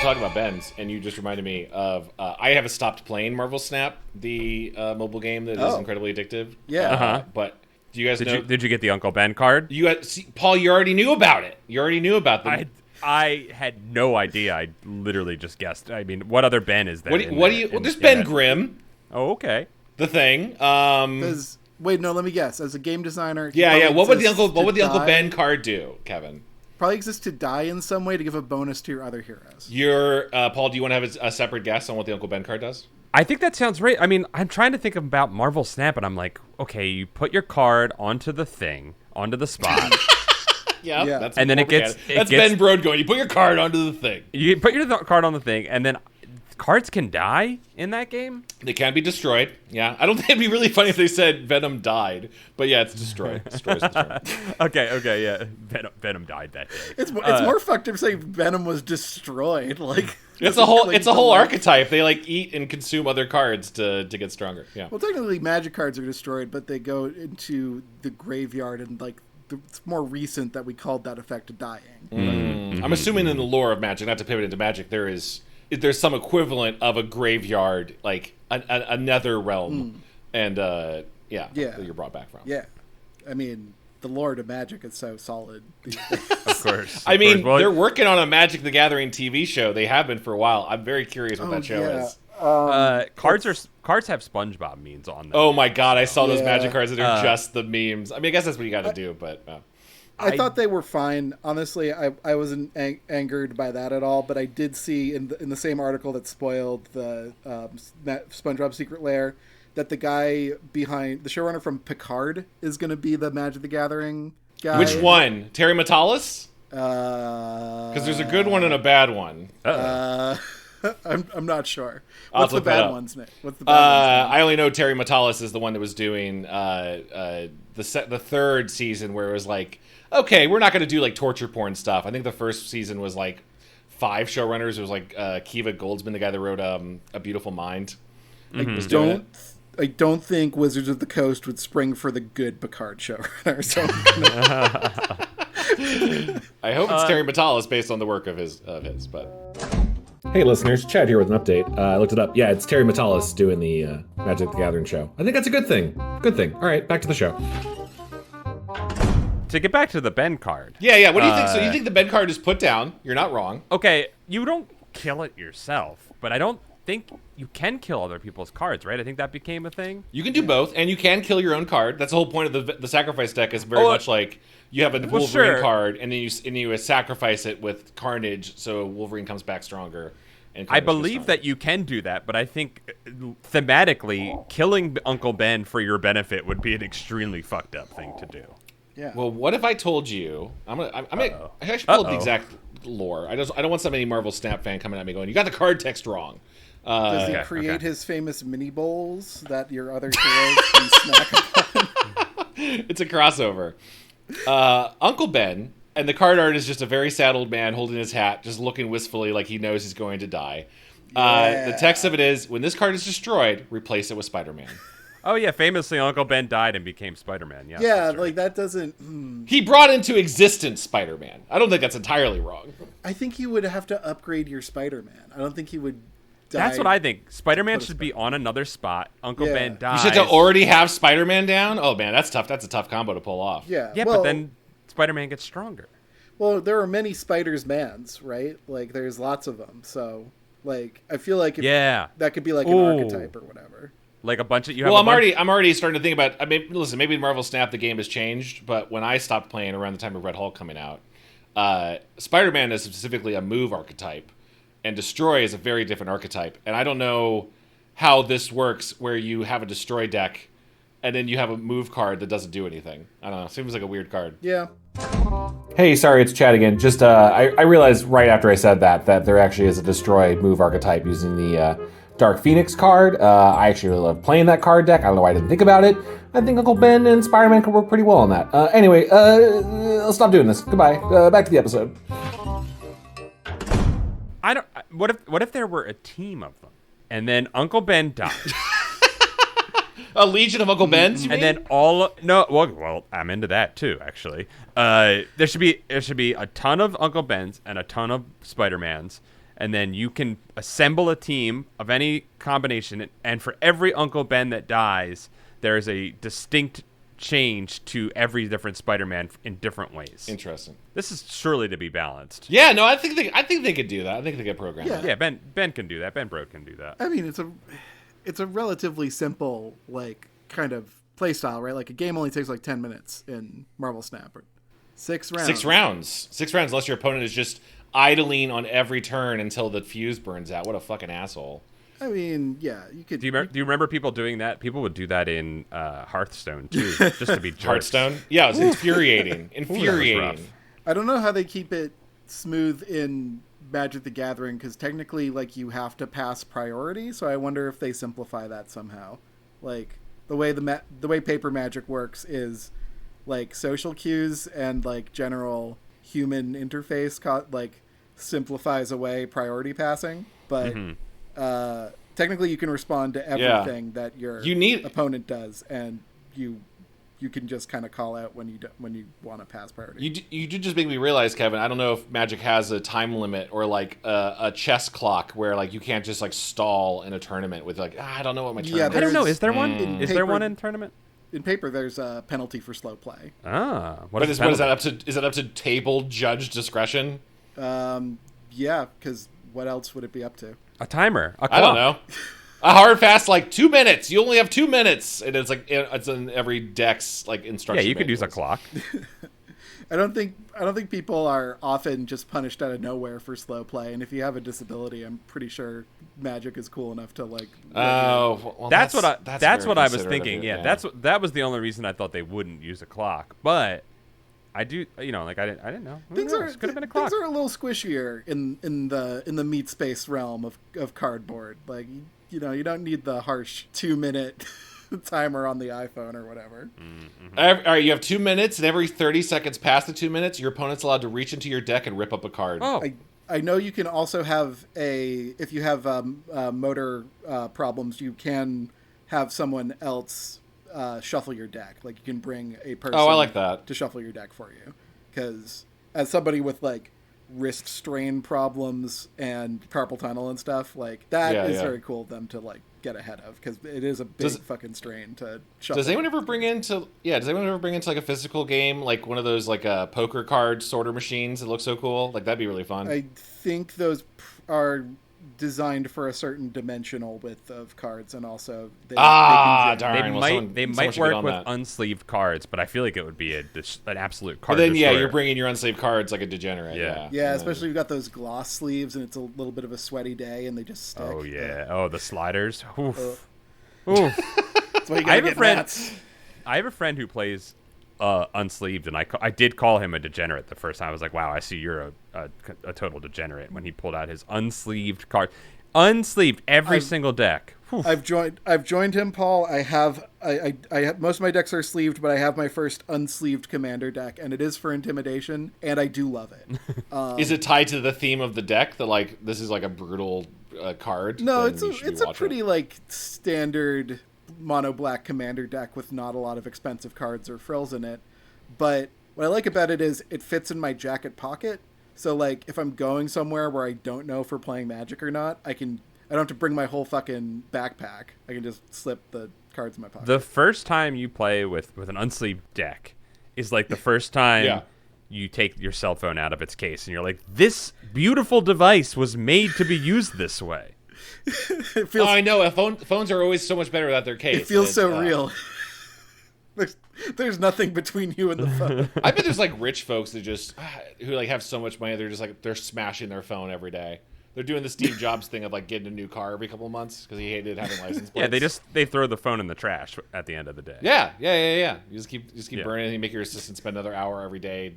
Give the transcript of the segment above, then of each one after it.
talking about Ben's, and you just reminded me of I have stopped playing Marvel Snap, the mobile game that is incredibly addictive. Yeah. But do you guys know? Did you get the Uncle Ben card? Paul, you already knew about it. You already knew about them. I had no idea. I literally just guessed. I mean, what other Ben is there? There's Ben Grimm. Oh, okay. The Thing. Wait, no. Let me guess. As a game designer, yeah. What would the Uncle Ben card do, Kevin? Probably exists to die in some way to give a bonus to your other heroes. Paul, do you want to have a separate guess on what the Uncle Ben card does? I think that sounds right. I mean, I'm trying to think about Marvel Snap, and I'm like, okay, you put your card onto the thing, onto the spot. Yeah. That's and then it gets Ben Brode going. You put your card onto the thing. You put your card on the thing, and then cards can die in that game? They can be destroyed. Yeah. I don't think it'd be really funny if they said Venom died. But yeah, it's destroyed. Destroyed. Okay, yeah. Venom died that day. It's more fucked up to say Venom was destroyed. Like it's a whole archetype. They like eat and consume other cards to get stronger. Yeah. Well, technically magic cards are destroyed, but they go into the graveyard, and like it's more recent that we called that effect dying. Mm-hmm. I'm assuming in the lore of Magic, not to pivot into Magic, there's some equivalent of a graveyard, like another realm, and that you're brought back from. Yeah, I mean, the lore to Magic is so solid. Of course. I mean, they're working on a Magic the Gathering TV show. They have been for a while. I'm very curious what that show is. Cards have SpongeBob memes on them. Oh my god, I saw those Magic cards that are just the memes. I mean, I guess that's what you got to do, but. I thought they were fine. Honestly, I wasn't angered by that at all. But I did see in the same article that spoiled the SpongeBob Secret Lair that the guy behind the showrunner from Picard is going to be the Magic the Gathering guy. Which one? Terry Matalas? Because there's a good one and a bad one. I'm not sure. What's the bad one's name? I only know Terry Matalas is the one that was doing the third season where it was like, okay, we're not going to do like torture porn stuff. I think the first season was like 5 showrunners. It was like Kiva Goldsman, the guy that wrote A Beautiful Mind. I don't think Wizards of the Coast would spring for the good Picard showrunner. So I hope it's Terry Matalas based on the work of his. But hey, listeners, Chad here with an update. I looked it up. Yeah, it's Terry Matalas doing the Magic the Gathering show. I think that's a good thing. Good thing. All right, back to the show. To get back to the Ben card. Yeah. What do you think? So you think the Ben card is put down? You're not wrong. Okay, you don't kill it yourself, but I don't think you can kill other people's cards, right? I think that became a thing. You can do both, and you can kill your own card. That's the whole point of the sacrifice deck. Is very much like you have a Wolverine card, and then you sacrifice it with Carnage, so Wolverine comes back stronger. And I believe that you can do that, but I think thematically, killing Uncle Ben for your benefit would be an extremely fucked up thing to do. Yeah. Well, what if I told you? I should pull up the exact lore. I don't want some Marvel Snap fan coming at me going, "You got the card text wrong." Does he create his famous mini bowls that your other heroes can snack upon? It's a crossover. Uncle Ben, and the card art is just a very sad old man holding his hat, just looking wistfully like he knows he's going to die. The text of it is, when this card is destroyed, replace it with Spider-Man. Oh, yeah, famously, Uncle Ben died and became Spider-Man. Yeah, like, that doesn't... He brought into existence Spider-Man. I don't think that's entirely wrong. I think you would have to upgrade your Spider-Man. I don't think he would die. That's what I think. Spider-Man should be on another spot. Uncle Ben dies. You should already have Spider-Man down? Oh, man, that's tough. That's a tough combo to pull off. Yeah, but then Spider-Man gets stronger. Well, there are many Spiders-Mans, right? Like, there's lots of them. So, like, I feel like that could be like an archetype or whatever. Like a bunch of I'm already starting to think about. I mean, listen, maybe in Marvel Snap the game has changed, but when I stopped playing around the time of Red Hulk coming out, Spider-Man is specifically a move archetype, and Destroy is a very different archetype. And I don't know how this works, where you have a Destroy deck, and then you have a move card that doesn't do anything. I don't know. Seems like a weird card. Yeah. Hey, sorry, it's Chad again. Just I realized right after I said that there actually is a Destroy move archetype using the Dark Phoenix card. I actually really love playing that card deck. I don't know why I didn't think about it. I think Uncle Ben and Spider-Man could work pretty well on that. Anyway, let's stop doing this. Goodbye. Back to the episode. What if there were a team of them, and then Uncle Ben died? A legion of Uncle Bens, you mean? And then well, I'm into that too, actually. There should be a ton of Uncle Bens and a ton of Spider-Mans, and then you can assemble a team of any combination, and for every Uncle Ben that dies, there is a distinct change to every different Spider-Man in different ways. Interesting. This is surely to be balanced. Yeah, no, I think they could do that. I think they could program it. Yeah, Ben can do that. Ben Brode can do that. I mean, it's a relatively simple kind of play style, right? Like a game only takes 10 minutes in Marvel Snap. 6 rounds. 6 rounds. 6 rounds, unless your opponent is just idling on every turn until the fuse burns out. What a fucking asshole. I mean, yeah, you could. Do you remember people doing that? People would do that in Hearthstone too, just to be jerks. Hearthstone? Yeah, it was infuriating. Infuriating. I don't know how they keep it smooth in Magic the Gathering, because technically, you have to pass priority. So I wonder if they simplify that somehow. Like the way paper Magic works is social cues and Mm-hmm. general human interface simplifies away priority passing, but. Technically, you can respond to everything that your opponent does, and you can just kind of call out when you want to pass priority. You did just make me realize, Kevin. I don't know if Magic has a time limit or a chess clock where you can't just stall in a tournament with I don't know what my turn. Yeah, I don't know. Is there one? in Is there one in tournament? In paper, there's a penalty for slow play. What is that up to? Is that up to table judge discretion? Yeah, because what else would it be up to? A timer. A clock. I don't know. A hard fast 2 minutes. You only have 2 minutes, and it's in every deck's instruction. Yeah, you could use a manuals. clock. I don't think people are often just punished out of nowhere for slow play, and if you have a disability, I'm pretty sure Magic is cool enough to Oh, well, that's what I was considerate thinking. of it, Yeah, that was the only reason I thought they wouldn't use a clock. But I do, I didn't know. Could have been a clock. Things are a little squishier in the meat space realm of cardboard. You don't need the harsh 2-minute timer on the iPhone or whatever. Mm-hmm. All right, you have 2 minutes, and every 30 seconds past the 2 minutes, your opponent's allowed to reach into your deck and rip up a card. Oh, I know you can also have if you have motor problems, you can have someone else shuffle your deck. You can bring a person. Oh, I like that. To shuffle your deck for you, because as somebody with wrist strain problems and carpal tunnel and stuff, that is very cool of them to get ahead of, because it is a big fucking strain to shuffle. Does anyone ever bring into a physical game one of those poker card sorter machines that look so cool? That'd be really fun. I think those are designed for a certain dimensional width of cards, and also darn. They might work with unsleeved cards, but I feel like it would be an absolute card. But then destroyer. you're bringing your unsleeved cards like a degenerate. Yeah, especially you've got those gloss sleeves, and it's a little bit of a sweaty day, and they just stick. Oh yeah. The sliders. Oof. That's why you gotta get mats. I have a friend who plays unsleeved, and I did call him a degenerate the first time. I was like, wow, I see you're a total degenerate, when he pulled out his unsleeved card. Unsleeved every single deck. Oof. I've joined him, Paul. I have most of my decks are sleeved, but I have my first unsleeved commander deck, and it is for intimidation, and I do love it. Is it tied to the theme of the deck? That this is a brutal card? No, it's a pretty standard mono black commander deck with not a lot of expensive cards or frills in it. But what I like about it is it fits in my jacket pocket. So if I'm going somewhere where I don't know if we're playing Magic or not, I don't have to bring my whole fucking backpack. I can just slip the cards in my pocket. The first time you play with an unsleeved deck is the first time you take your cell phone out of its case, and you're like, this beautiful device was made to be used this way. I know. Phones are always so much better without their case. It feels so real. There's nothing between you and the phone. I bet there's rich folks that just who have so much money, they're just they're smashing their phone every day. They're doing the Steve Jobs thing of getting a new car every couple of months because he hated having license plates. Yeah, they throw the phone in the trash at the end of the day. Yeah. You just keep burning it, and you make your assistant spend another hour every day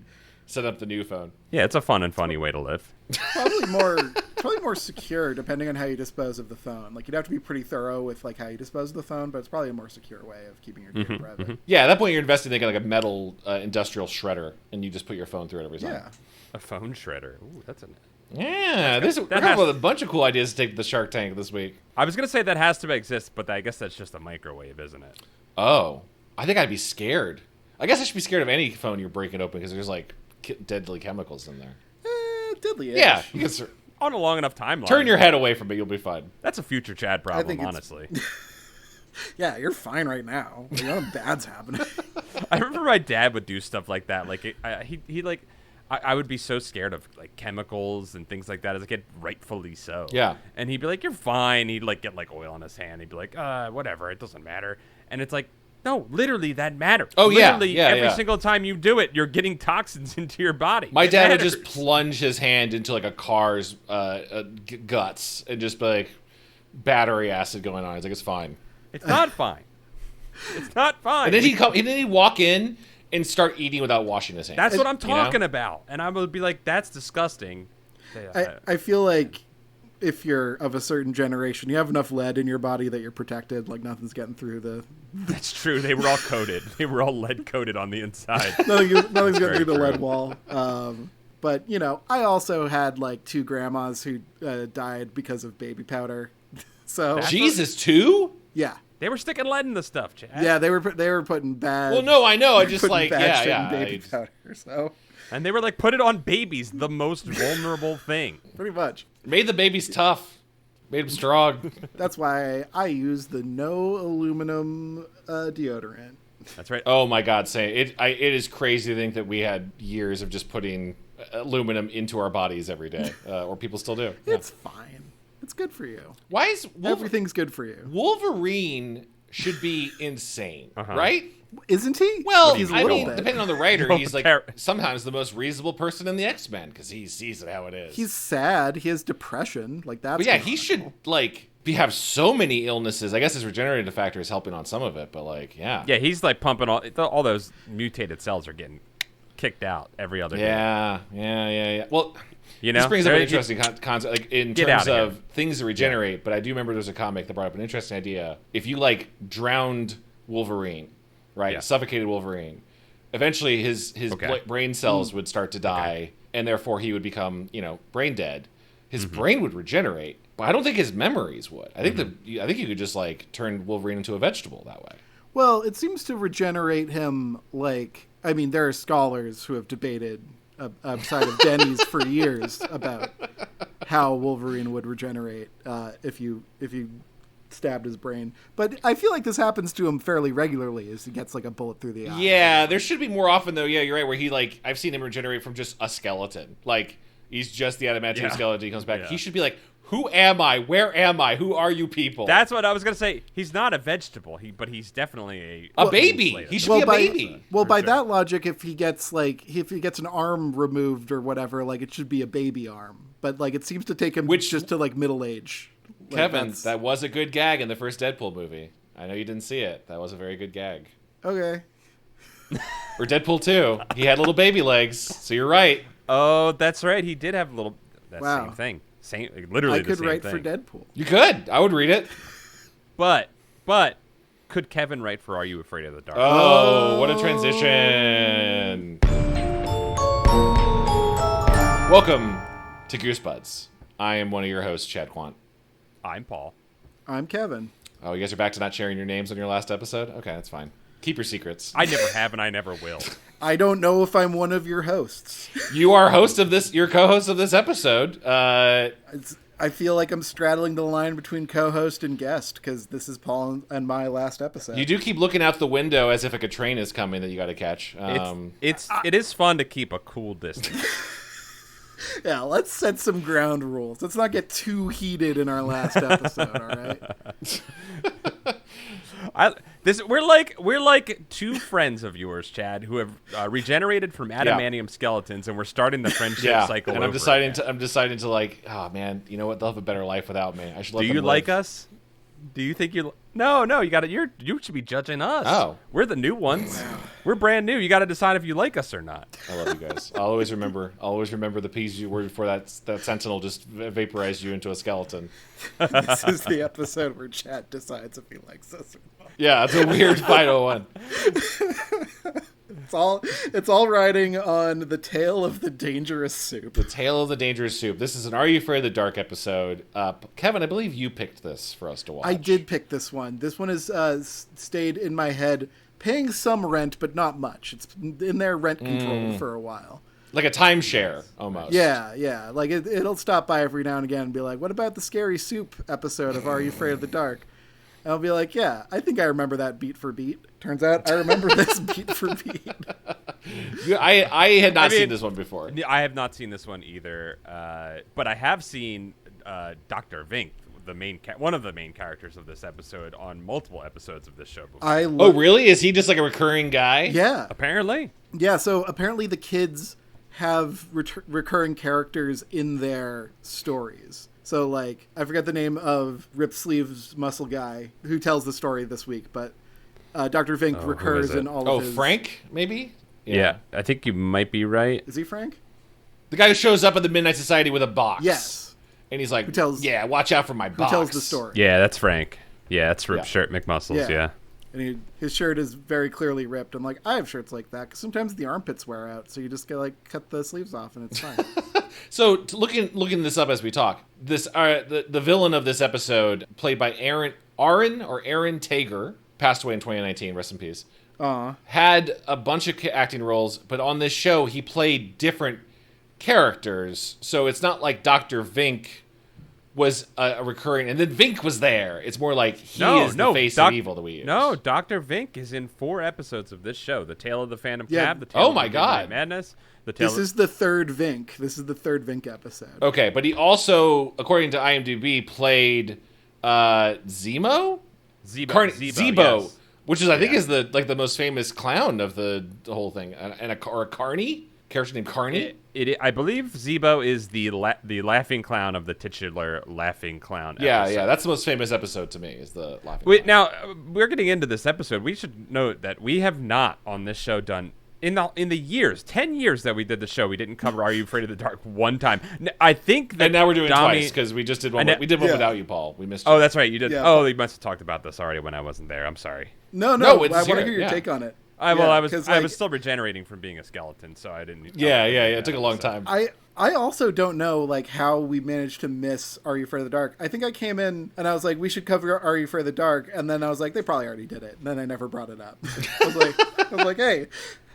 set up the new phone. Yeah, it's a fun and funny way to live. Probably more secure depending on how you dispose of the phone. You'd have to be pretty thorough with how you dispose of the phone, but it's probably a more secure way of keeping your data private. Yeah, at that point you're investing in a metal industrial shredder, and you just put your phone through it every time. Yeah, a phone shredder. Ooh, that's a yeah. We're having a bunch of cool ideas to take to the Shark Tank this week. I was gonna say that has to exist, but I guess that's just a microwave, isn't it? Oh, I think I'd be scared. I guess I should be scared of any phone you're breaking open because there's deadly chemicals in there. deadly. Yeah, on a long enough timeline. Turn your head away from it, you'll be fine. That's a future Chad problem, think it's- honestly. Yeah, you're fine right now. Nothing bad's happening. I remember my dad would do stuff like that. Like I would be so scared of like chemicals and things like that as a kid, rightfully so. Yeah. And he'd be like, "You're fine." He'd like get like oil on his hand. He'd be like, whatever, it doesn't matter." And it's like, no, literally that matters. Oh, yeah. Literally, Yeah, every yeah. single time you do it, you're getting toxins into your body. My It dad would matters. just plunge his hand into like a car's guts and just be like battery acid going on. He's like, it's fine. It's not fine. It's not fine. And then he'd walk in and start eating without washing his hands. That's what I'm You know? talking about. And I would be like, that's disgusting. I feel like if you're of a certain generation, you have enough lead in your body that you're protected. Like nothing's getting through the. That's true. They were all coated. They were all lead coated on the inside. Nothing's getting very through the true. lead wall. But I also had like 2 grandmas who died because of baby powder. So Jesus, too? yeah, They were sticking lead in the stuff, Chad. yeah, they were putting bad. Well, no, I know. I just putting like, bad shit yeah. in baby powder. So And they were like, put it on babies, the most vulnerable thing. pretty much. Made the babies tough. Made them strong. That's why I use the no aluminum deodorant. That's right. Oh my God, it is crazy to think that we had years of just putting aluminum into our bodies every day, or people still do. Yeah. It's fine. It's good for you. Why is Everything's good for you. Wolverine should be insane, right? Isn't he? Well, he's a I little mean, bit. depending on the writer, No, he's like sometimes the most reasonable person in the X-Men because he sees it how it is. He's sad. He has depression. Like that's. But yeah, he should like have so many illnesses. I guess his regenerative factor is helping on some of it, but like, yeah. Yeah, he's like pumping all those mutated cells are getting kicked out every other day. Yeah. Well, You know? this brings up an There- interesting concept, like in Get terms outta of things that regenerate. But I do remember there's a comic that brought up an interesting idea. If you like drowned Wolverine, right, Yeah. suffocated Wolverine, eventually his Okay. brain cells would start to die, and therefore he would become brain dead. His brain would regenerate, but I don't think his memories would. I think I think you could just like turn Wolverine into a vegetable that way. Well, it seems to regenerate him. Like, I mean, there are scholars who have debated outside of Denny's for years about how Wolverine would regenerate if you stabbed his brain. But I feel like this happens to him fairly regularly as he gets like a bullet through the eye. Yeah, there should be more often though. Yeah, you're right. Where he like I've seen him regenerate from just a skeleton. Like he's just the adamantium skeleton. He comes back. Yeah. He should be like, who am I? Where am I? Who are you people? That's what I was gonna say. He's not a vegetable, but he's definitely a baby. Slayer. He should be a baby. Well, by sure. that logic, if he gets an arm removed or whatever, like it should be a baby arm. But like it seems to take him just to like middle age. Like, Kevin, that's- that was a good gag in the first Deadpool movie. I know you didn't see it. That was a very good gag. Okay. Or Deadpool 2. He had little baby legs. So you're right. Oh, that's right. He did have a little. That Wow. same thing. Literally I the could same write thing. for Deadpool. You could. I would read it. But could Kevin write for Are You Afraid of the Dark? Oh, what a transition. Welcome to Goosebuds. I am one of your hosts, Chad Quandt. I'm Paul. I'm Kevin. Oh, you guys are back to not sharing your names on your last episode? Okay, that's fine. Keep your secrets. I never have and I never will. I don't know if I'm one of your hosts. You are host of this. You're co-host of this episode. I feel like I'm straddling the line between co-host and guest because this is Paul and my last episode. You do keep looking out the window as if like a train is coming that you got to catch. It is fun to keep a cool distance. Yeah, let's set some ground rules. Let's not get too heated in our last episode, all right? We're like two friends of yours, Chad, who have regenerated from adamantium skeletons, and we're starting the friendship cycle. And I'm over deciding again. I'm deciding to like, oh man, you know what? They'll have a better life without me. I should let Do them you live. like us? Do you think you? No, you got to. You should be judging us. Oh. We're the new ones. We're brand new. You got to decide if you like us or not. I love you guys. I'll always remember the piece you were before that sentinel just vaporized you into a skeleton. This is the episode where Chad decides if he likes us or not. Yeah, it's a weird final one. It's all riding on the tail of the dangerous soup. The Tale of the Dangerous Soup. This is an Are You Afraid of the Dark episode. Kevin, I believe you picked this for us to watch. I did pick this one. This one has stayed in my head, paying some rent, but not much. It's in their rent control for a while. like a timeshare almost. Yeah. Like it'll stop by every now and again and be like, "What about the scary soup episode of Are You Afraid of the Dark?" And I'll be like, "Yeah, I think I remember that beat for beat." Turns out I remember this beat for beat. I had not seen this one before. I have not seen this one either, but I have seen Dr. Vink, one of the main characters of this episode, on multiple episodes of this show before. Oh, really? Is he just like a recurring guy? Yeah. Apparently. Yeah, so apparently the kids have recurring characters in their stories. So, like, I forget the name of Rip Sleeves Muscle Guy who tells the story this week, but Dr. Vink recurs in all of his... Oh, Frank, maybe? Yeah, I think you might be right. Is he Frank? The guy who shows up at the Midnight Society with a box. Yes. And he's like, watch out for my box. Who tells the story. Yeah, that's Frank. Yeah, that's Rip Shirt McMuscles, yeah. And his shirt is very clearly ripped. I'm like, I have shirts like that, because sometimes the armpits wear out, so you just get, like, cut the sleeves off, and it's fine. So, looking this up as we talk, this the villain of this episode, played by Aaron Tager, passed away in 2019, rest in peace, had a bunch of acting roles, but on this show, he played different characters, so it's not like Dr. Vink was a recurring, and then Vink was there. It's more like he is the face of evil that we use. No, Dr. Vink is in 4 episodes of this show. The Tale of the Phantom Cab, The Tale of the Midnight Madness. This is the third Vink. This is the third Vink episode. Okay, but he also, according to IMDb, played Zemo? Zebo, yes. which is I think is the most famous clown of the whole thing, or a Carney character named Carney. I believe Zebo is the laughing clown of the titular laughing clown. Yeah, that's the most famous episode to me. Is the laughing clown. Now we're getting into this episode. We should note that we have not on this show done. In the 10 years that we did the show, we didn't cover Are You Afraid of the Dark one time. I think that, and now we're doing it twice because we just did one. We did one without you, Paul. We missed. Oh, that's right, you did. Yeah. Oh, you must have talked about this already when I wasn't there. I'm sorry. No, I want to hear your take on it. I was still regenerating from being a skeleton, so I didn't. Yeah. It took a long time. I also don't know like how we managed to miss Are You Afraid of the Dark. I think I came in and I was like, we should cover Are You Afraid of the Dark, and then I was like, they probably already did it, and then I never brought it up. I was like, hey.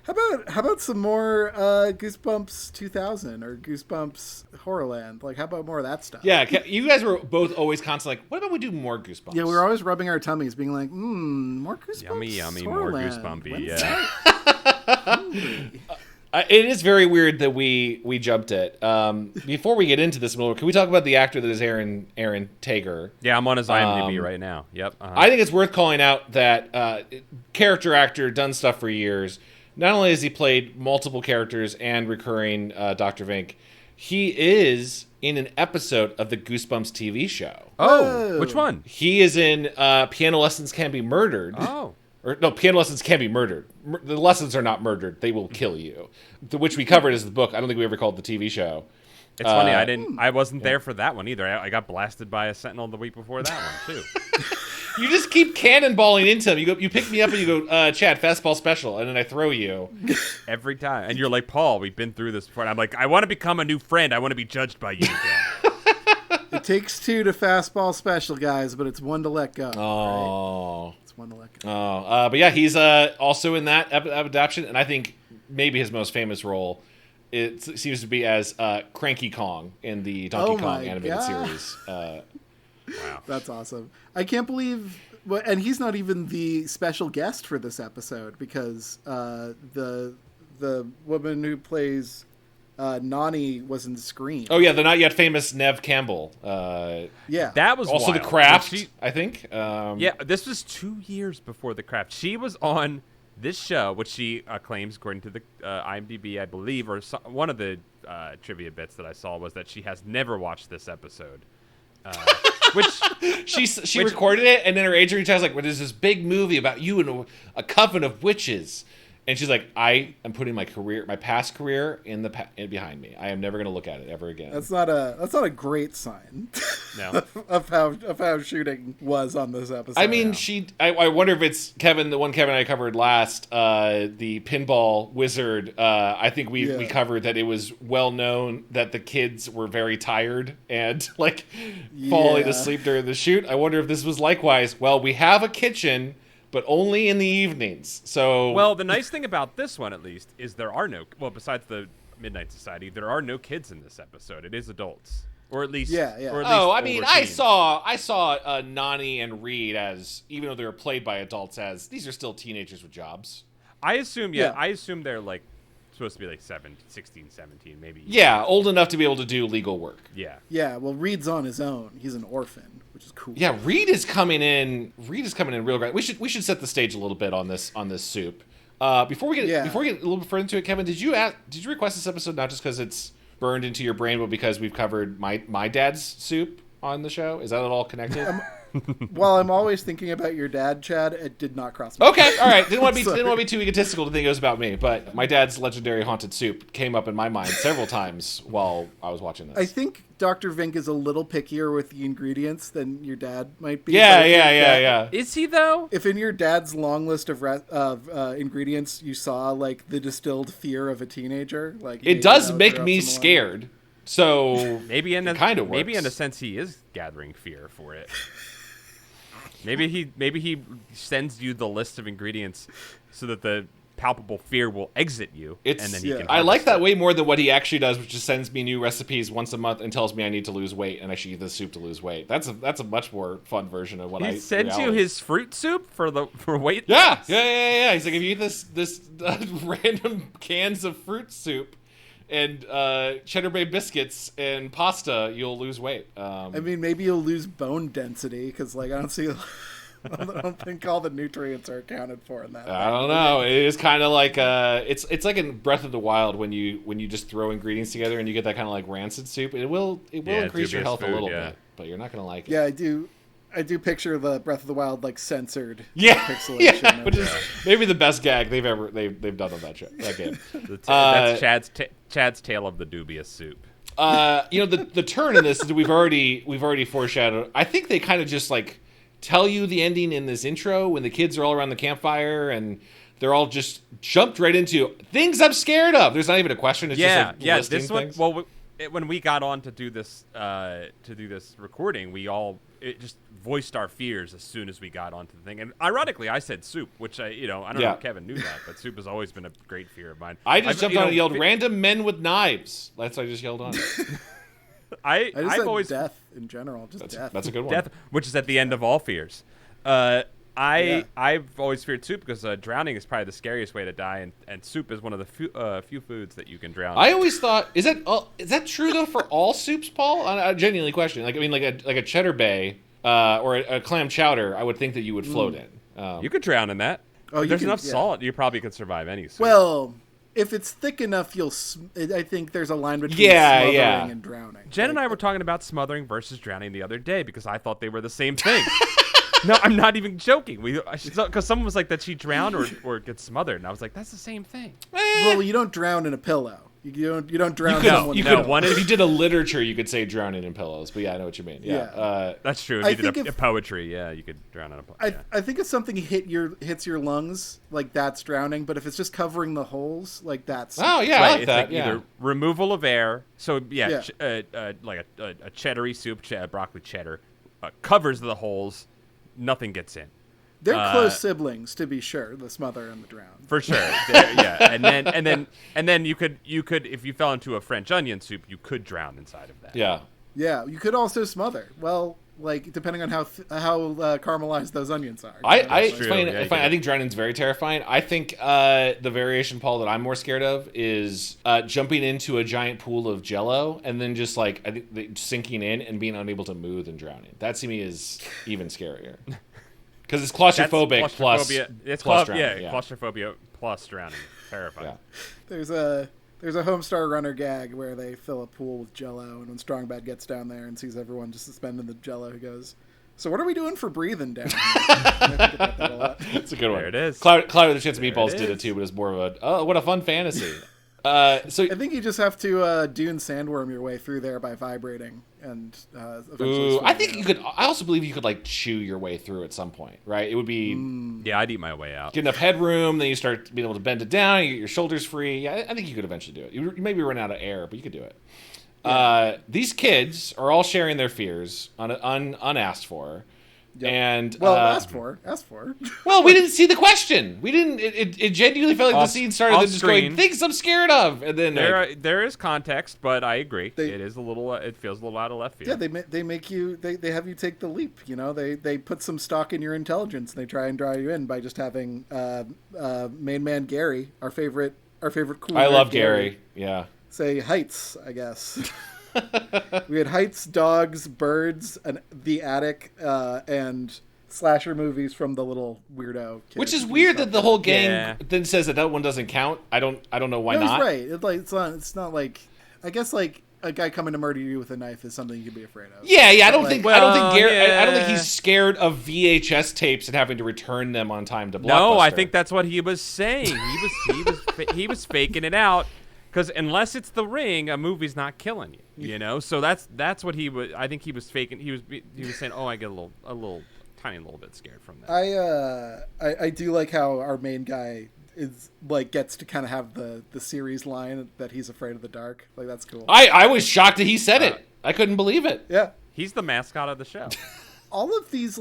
How about some more Goosebumps 2000 or Goosebumps Horrorland? Like, how about more of that stuff? Yeah, you guys were both always constantly like, what about we do more Goosebumps? Yeah, we were always rubbing our tummies, being like, more Goosebumps. Yummy, Horrorland. more Goosebumpy, yeah. It is very weird that we jumped it. Before we get into this, can we talk about the actor that is Aaron Tager? Yeah, I'm on his IMDb right now. Yep. I think it's worth calling out that character actor, done stuff for years. Not only has he played multiple characters and recurring Dr. Vink, he is in an episode of the Goosebumps TV show. Oh, which one? He is in Piano Lessons Can Be Murdered. Oh. Or no, Piano Lessons Can Be Murdered. The lessons are not murdered; they will kill you. Which we covered as the book. I don't think we ever called the TV show. It's funny. I wasn't there for that one either. I got blasted by a sentinel the week before that one too. You just keep cannonballing into him. You pick me up and you go, Chad, fastball special, and then I throw you every time. And you're like, Paul, we've been through this before. And I'm like, I want to become a new friend. I want to be judged by you again. It takes 2 to fastball special, guys, but it's 1 to let go. Oh, right? It's 1 to let go. Oh, but yeah, he's also in that adaptation, and I think maybe his most famous role. It seems to be as Cranky Kong in the Donkey Kong animated series. Wow, that's awesome! I can't believe, and he's not even the special guest for this episode because the woman who plays Nani was in Scream. Oh yeah, the not yet famous Neve Campbell. Yeah, that was also wild. The Craft. I think. Yeah, this was 2 years before The Craft. She was on this show, which she claims, according to the IMDb, I believe, or one of the trivia bits that I saw was that she has never watched this episode. Which she recorded it, and then her agent reached out like, "Well, there's this big movie about you and a coven of witches." And she's like, I am putting my past career in behind me. I am never going to look at it ever again. That's not a great sign. No. of how shooting was on this episode. I mean, I wonder if it's Kevin, the one Kevin and I covered last, the pinball wizard. I think we covered that it was well known that the kids were very tired and like falling asleep during the shoot. I wonder if this was likewise. Well, we have a kitchen, but only in the evenings. So well, the nice thing about this one, at least, is there are no. Well, besides the Midnight Society, there are no kids in this episode. It is adults, or at least Yeah. Or at least Oh, I mean, older teens. I saw Nani and Reed as, even though they were played by adults, as these are still teenagers with jobs. I assume Yeah. I assume they're like supposed to be like 16, 17, maybe. Yeah, old enough to be able to do legal work. Yeah. Yeah, well, Reed's on his own. He's an orphan, which is cool. Yeah, Reed is coming in real great. We should set the stage a little bit on this soup. Before we get a little bit further into it, Kevin, did you request this episode not just because it's burned into your brain, but because we've covered my dad's soup on the show? Is that at all connected? While I'm always thinking about your dad, Chad, it did not cross my Okay, all right. Didn't want Sorry. to be too egotistical to think it was about me, but my dad's legendary haunted soup came up in my mind several times while I was watching this. I think Dr. Vink is a little pickier with the ingredients than your dad might be. Yeah, But I think that yeah. Is he though? If in your dad's long list of ingredients you saw like the distilled fear of a teenager, like It does make me scared. So Maybe in a kind of maybe in a works. sense he is gathering fear for it. Maybe he sends you the list of ingredients so that the palpable fear will exit you, and then he can. I like harvest that it. way more than what he actually does, which just sends me new recipes once a month and tells me I need to lose weight and I should eat this soup to lose weight. That's a much more fun version of what He sends you reality. his fruit soup for weight. Yeah. loss? He's like, if you eat this random cans of fruit soup and cheddar bay biscuits and pasta, you'll lose weight. I mean, maybe you'll lose bone density because, like, I don't see. I don't think all the nutrients are accounted for in that. I don't know. It is kind of like it's like in Breath of the Wild when you just throw ingredients together and you get that kind of like rancid soup. It will increase your dubious health a food, little yeah. bit, but you're not gonna like it. Yeah, I do picture the Breath of the Wild like censored Yeah, pixelation. yeah, of which it. is maybe the best gag they've done on that game. That's Chad's tale of the dubious soup. The turn in this is we've already foreshadowed. I think they kind of just like tell you the ending in this intro when the kids are all around the campfire and they're all just jumped right into things I'm scared of. There's not even a question. It's just like listing This one. things. Well, when we got on to do this recording, it just voiced our fears as soon as we got onto the thing. And ironically, I said soup, which I don't know if Kevin knew that, but soup has always been a great fear of mine. I just jumped on and yelled, "Random men with knives." That's what I just yelled on. I just I've said always death in general, just death. That's a good one. death, which is at the end of all fears. I've always feared soup because drowning is probably the scariest way to die, and soup is one of the few foods that you can drown. I always thought is that true though for all soups, Paul? I genuinely question. Like a cheddar bay or a clam chowder, I would think that you would float in. You could drown in that. Oh, If there's you enough can- yeah. salt, you probably could survive any soup. Well, if it's thick enough, I think there's a line between Yeah, smothering yeah. and drowning. Jen and I were talking about smothering versus drowning the other day because I thought they were the same thing. No, I'm not even joking. Because someone was like that she drowned or gets smothered, and I was like, that's the same thing. Well, you don't drown in a pillow. You don't drown You someone. could, in a no, pillow. one if you did a literature, you could say drowning in pillows. But yeah, I know what you mean. Yeah. Yeah. That's true. If I you did think a if- poetry, yeah, you could drown in a I, yeah. I think if something hits your lungs, like that's drowning. But if it's just covering the holes, like that's Oh yeah, I Right, like it's that. like yeah. either removal of air. So Yeah. like a cheddary soup, broccoli cheddar, covers the holes. Nothing gets in. They're close siblings, to be sure. The smother and the drown. For sure. Yeah. And then you could if you fell into a French onion soup, you could drown inside of that. Yeah. Yeah, you could also smother. Well, like depending on how caramelized those onions are. It's true. funny, Yeah, you I could- think drowning's very terrifying. I think the variation, Paul, that I'm more scared of is jumping into a giant pool of Jello and then just like I think sinking in and being unable to move and drowning. That to me is even scarier because it's claustrophobic That's plus claustrophobia. It's plus drowning. drowning. Claustrophobia plus drowning. Terrifying. Yeah. There's a Homestar Runner gag where they fill a pool with Jello, and when Strong Bad gets down there and sees everyone just suspended in the Jello, he goes, "So what are we doing for breathing down here?" I think about that a lot. It's a good one. There it is. Cloud with the Chance of There Meatballs it did it is. too, but it's more of a what a fun fantasy. So I think you just have to dune sandworm your way through there by vibrating, and eventually. ooh, I swimming think out. you could. I also believe you could like chew your way through at some point, right? It would be Yeah, I'd eat my way out. get enough headroom, then you start being able to bend it down, you get your shoulders free. Yeah, I think you could eventually do it. You maybe run out of air, but you could do it. These kids are all sharing their fears unasked for. Yep. And asked for. well, we didn't see the question. We didn't. It genuinely felt like the scene started off then just going, screen. things I'm scared of, and then There is context, but I agree. It is a little. It feels a little out of left field. Yeah, they make you they have you take the leap. You know, they put some stock in your intelligence and they try and draw you in by just having main man Gary, our favorite cool. I love Gary. Yeah. Say heights, I guess. We had heights, dogs, birds, the attic, and slasher movies from the little weirdo kid. Which is weird that the whole gang then says that one doesn't count. I don't know why not. He's right. It's not like, I guess like a guy coming to murder you with a knife is something you can be afraid of. Yeah. I don't think Gary. I don't think he's scared of VHS tapes and having to return them on time to Blockbuster. No, I think that's what he was saying. He was faking it out. Because unless it's The Ring, a movie's not killing you, you know. So that's what he was. I think he was faking. He was saying, "Oh, I get a tiny little bit scared from that." I do like how our main guy is like gets to kind of have the series line that he's afraid of the dark. Like that's cool. I was shocked that he said it. I couldn't believe it. Yeah, he's the mascot of the show. all of these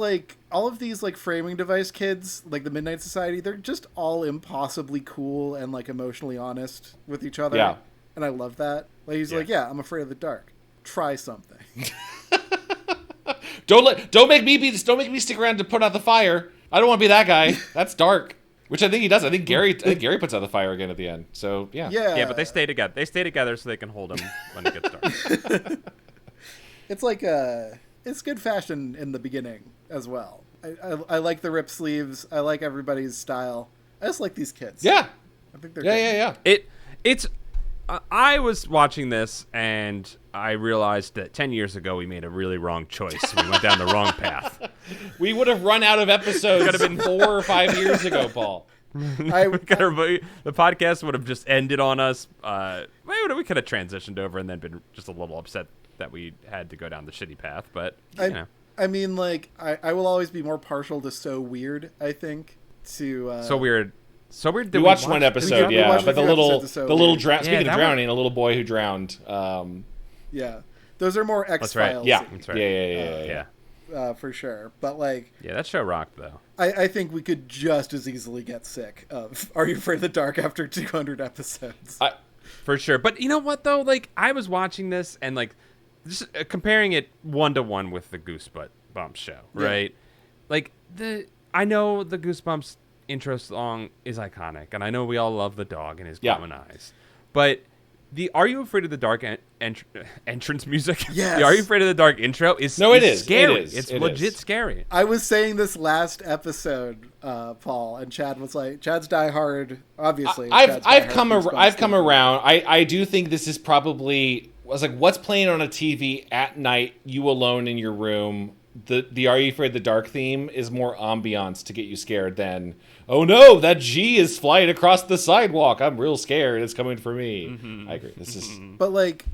framing device kids, like the Midnight Society, they're just all impossibly cool and like emotionally honest with each other. Yeah. And I love that. Like he's like, yeah, I'm afraid of the dark. Try something. Don't make me stick around to put out the fire. I don't want to be that guy. That's dark. Which I think he does. I think Gary puts out the fire again at the end. So yeah. Yeah, but they stay together. They stay together so they can hold him when it gets dark. It's like it's good fashion in the beginning as well. I like the ripped sleeves. I like everybody's style. I just like these kids. Yeah. I think they're good. Yeah. It's I was watching this and I realized that 10 years ago we made a really wrong choice. We went down the wrong path. We would have run out of episodes. Could have been 4 or 5 years ago, Paul. The podcast would have just ended on us. We could have transitioned over and then been just a little upset that we had to go down the shitty path. But you know. I mean, like I will always be more partial to So Weird. I think to So Weird. So weird. We watched one episode, but the little speaking of drowning, a little boy who drowned. Yeah, those are more X-Files. Yeah, that's right. Yeah. For sure. But like, yeah, that show rocked though. I think we could just as easily get sick of Are You Afraid of the Dark after 200 episodes. For sure. But you know what though? Like I was watching this and like just comparing it 1-to-1 with the Goosebumps show, right? Like I know the Goosebumps intro song is iconic, and I know we all love the dog and his glowing eyes. But the Are You Afraid of the Dark entrance music? Yes. The Are You Afraid of the Dark intro is scary. It's legit scary. I was saying this last episode, Paul, and Chad was like, Chad's diehard, obviously. I've come around. I do think this is probably, I was like, what's playing on a TV at night, you alone in your room? The Are You Afraid of the Dark theme is more ambiance to get you scared than, oh no, that G is flying across the sidewalk. I'm real scared. It's coming for me. Mm-hmm. I agree. This is, but like,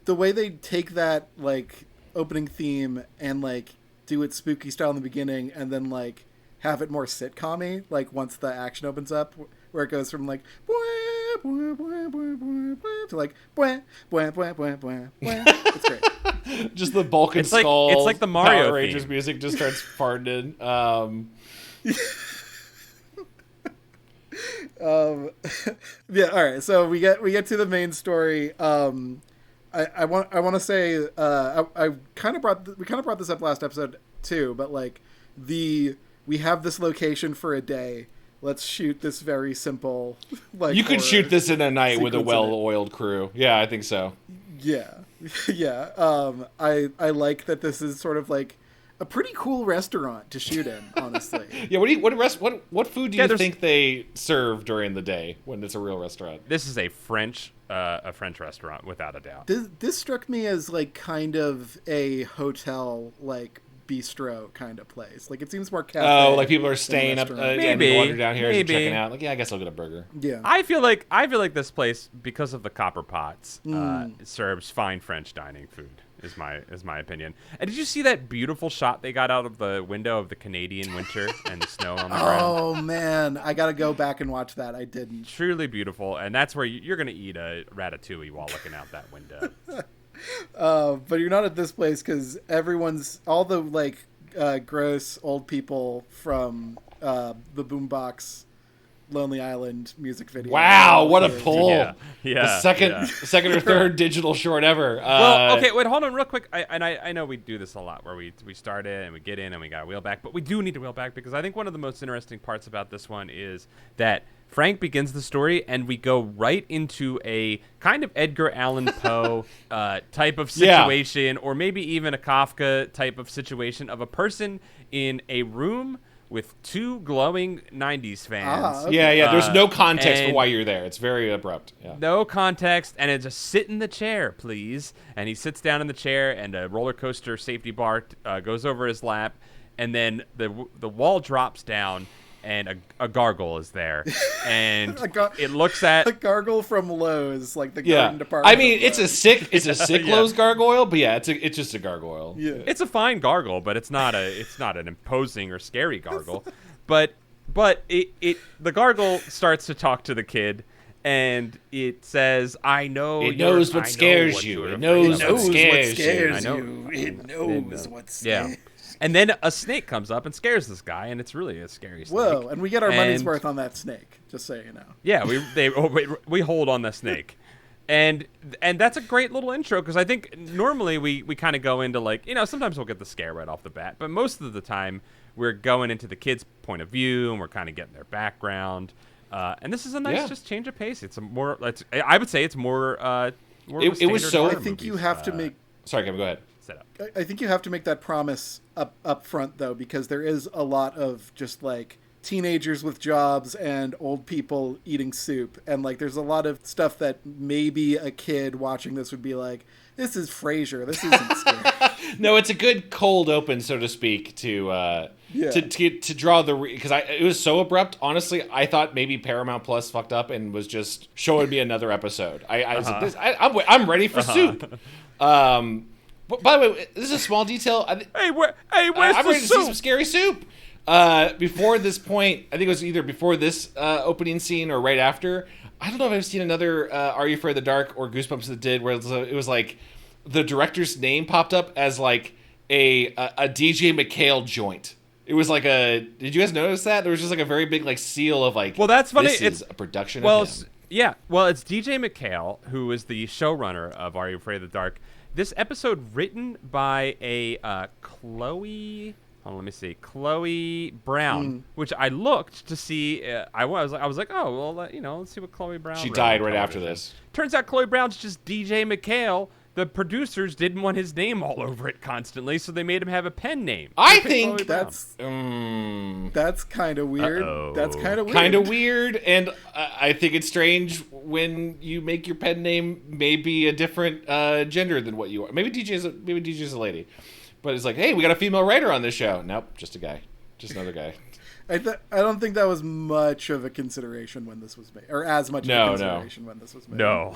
the way they take that like opening theme and like do it spooky style in the beginning, and then like have it more sitcom-y, like once the action opens up, where it goes from like to like it's great. Just the Balkan skull. It's like the Mario Power Rangers theme. music just starts farting. Yeah. All right. So we get to the main story. I want to say we kind of brought this up last episode too, but like we have this location for a day. Let's shoot this very simple. Like you could shoot this in a night with a well-oiled crew. Yeah, I think so. Yeah. I like that this is sort of like a pretty cool restaurant to shoot in, honestly. Yeah, what food do you think they serve during the day when it's a real restaurant? This is a French restaurant without a doubt. This struck me as like kind of a hotel like bistro kind of place. Like it seems more cafe. Oh, like people are staying up maybe wander down here and checking out. Like, yeah, I guess I'll get a burger. Yeah. I feel like this place, because of the copper pots, serves fine French dining food. Is my opinion. And did you see that beautiful shot they got out of the window of the Canadian winter and the snow on the ground? Oh man, I gotta go back and watch that. I didn't. Truly beautiful, and that's where you're gonna eat a ratatouille while looking out that window. But you're not at this place because all the like gross old people from the Boombox Lonely Island music video. Wow, what a pull! Yeah. The second or third digital short ever. Well, okay, wait, hold on real quick. I know we do this a lot, where we start it and we get in and we got to wheel back, but we do need to wheel back because I think one of the most interesting parts about this one is that Frank begins the story and we go right into a kind of Edgar Allan Poe type of situation, or maybe even a Kafka type of situation of a person in a room with two glowing 90s fans. Okay. Yeah. There's no context for why you're there. It's very abrupt. Yeah. No context, and it just sit in the chair, please. And he sits down in the chair, and a roller coaster safety bar goes over his lap, and then the wall drops down, and a gargle is there, and it looks at a gargle from Lowe's, like the garden department. I mean, it's a sick Lowe's gargoyle, but yeah, it's just a gargoyle. Yeah, it's a fine gargle, but it's not an imposing or scary gargle. but the gargle starts to talk to the kid, and it says, "I know it knows what scares you. It knows what scares you. It knows what scares." Yeah. And then a snake comes up and scares this guy, and it's really a scary snake. Whoa! And we get our money's worth on that snake, just so you know. Yeah, we hold on the snake, and that's a great little intro, because I think normally we kind of go into, like, sometimes we'll get the scare right off the bat, but most of the time we're going into the kid's point of view and we're kind of getting their background, and this is a nice just change of pace. It's I would say it's more. It was so. I think you have to make. Sorry, Kevin, go ahead. I think you have to make that promise up front, though, because there is a lot of just, like, teenagers with jobs and old people eating soup. And, like, there's a lot of stuff that maybe a kid watching this would be like, this is Frasier. This isn't scary. No, it's a good cold open, so to speak, to draw because it was so abrupt. Honestly, I thought maybe Paramount Plus fucked up and was just showing me another episode. I'm ready for soup. But by the way, this is a small detail. Where's I'm the ready to see soup? some scary soup. Before this point, I think it was either before this opening scene or right after. I don't know if I've seen another Are You Afraid of the Dark or Goosebumps that did, where it was like the director's name popped up as like a DJ McHale joint. It was like did you guys notice that? There was just like a very big like seal of like, well, that's funny. It's a production of him. Yeah, well, it's DJ McHale, who is the showrunner of Are You Afraid of the Dark. This episode written by a Chloe Brown, which I looked to see. I was like, oh, well, let's see what Chloe Brown. She died right after this. Turns out Chloe Brown's just DJ McHale. The producers didn't want his name all over it constantly, so they made him have a pen name. I think that's kind of weird. Uh-oh. That's kind of weird. Kind of weird, and I think it's strange when you make your pen name maybe a different gender than what you are. Maybe DJ's a lady, but it's like, hey, we got a female writer on this show. Nope, just a guy, just another guy. I don't think that was much of a consideration when this was made, or as much of a consideration when this was made. No,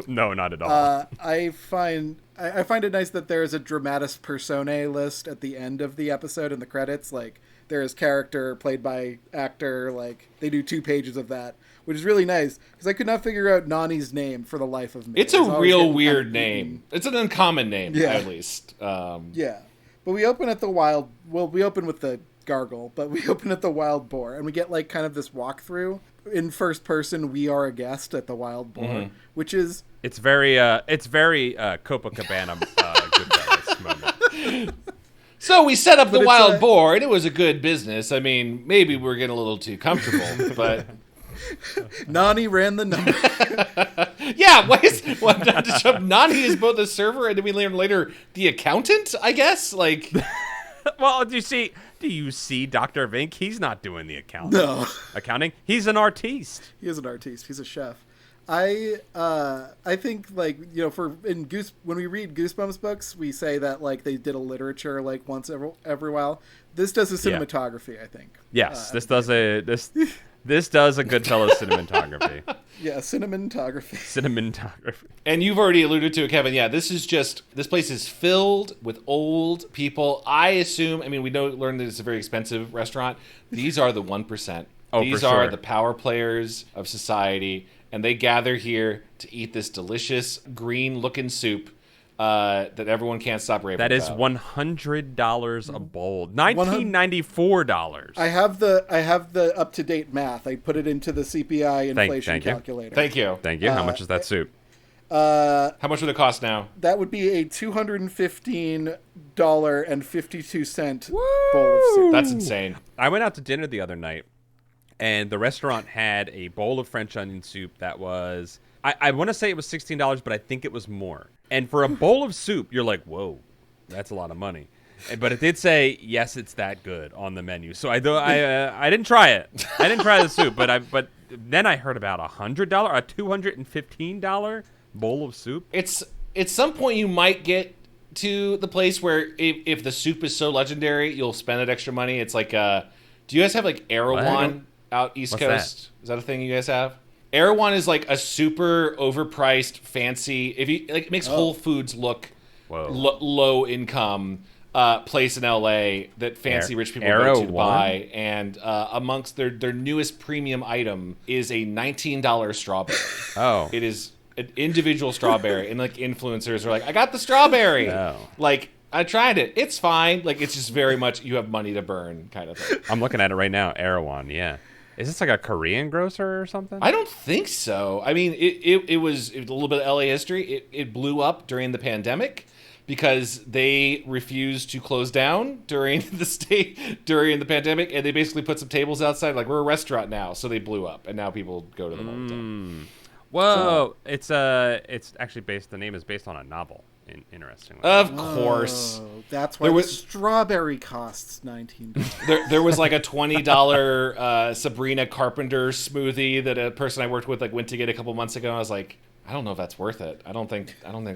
not at all. I find it nice that there is a dramatis personae list at the end of the episode in the credits. Like, there is character played by actor. Like, they do 2 pages of that, which is really nice, because I could not figure out Nani's name for the life of me. It's a real weird name. It's an uncommon name, at least. Yeah, but we open at the wild. Well, we open with the gargle, but we open at the wild boar, and we get like kind of this walkthrough in first person. We are a guest at the wild boar, which is it's very Copacabana Goodfellas moment. So we set up the wild boar, and it was a good business. I mean, maybe we're getting a little too comfortable, but Nani ran the number. Yeah, Nani is both the server and then we learn later the accountant, I guess. Like, well, do you see Dr. Vink? He's not doing the accounting. He's an artiste. He is an artiste. He's a chef. I think, like, when we read Goosebumps books, we say that like they did a literature like once every while. This does a cinematography, I think. Yes, this does a Goodfellas cinematography. Yeah, cinematography. And you've already alluded to it, Kevin. Yeah, this place is filled with old people. I assume, we learned that it's a very expensive restaurant. These are the 1%. These are the power players of society, and they gather here to eat this delicious green-looking soup. that everyone can't stop raving That is about. $100 a bowl. $1994. I have the up to date math. I put it into the CPI inflation thank you. calculator. Thank you. Thank you. How much is that soup? How much would it cost now? That would be a $215.52 bowl of soup. That's insane. I went out to dinner the other night, and the restaurant had a bowl of French onion soup that was, I want to say it was $16, but I think it was more. And for a bowl of soup, you're like, whoa, that's a lot of money. But it did say, yes, it's that good on the menu. So I didn't try it. I didn't try the soup, but then I heard about $100, a $215 bowl of soup. It's at some point you might get to the place where if the soup is so legendary, you'll spend that extra money. It's like, do you guys have like Erewhon out East What's Coast? that? Is that a thing you guys have? Erewhon is like a super overpriced, fancy. If you like, it makes Whole Foods look low income place in LA that fancy rich people go to buy. And amongst their newest premium item is a $19 strawberry. Oh, it is an individual strawberry, and like influencers are like, I got the strawberry. Oh. Like, I tried it. It's fine. Like, it's just very much you have money to burn kind of thing. I'm looking at it right now. Erewhon, yeah. Is this like a Korean grocer or something? I don't think so. I mean, it was a little bit of LA history. It blew up during the pandemic because they refused to close down during the pandemic, and they basically put some tables outside, like, we're a restaurant now, so they blew up, and now people go to them all the time. Whoa! It's actually based. The name is based on a novel. Interestingly, of course, that's why the strawberry costs $19. There was like a $20 Sabrina Carpenter smoothie that a person I worked with like went to get a couple months ago. And I was like, I don't know if that's worth it. I don't think.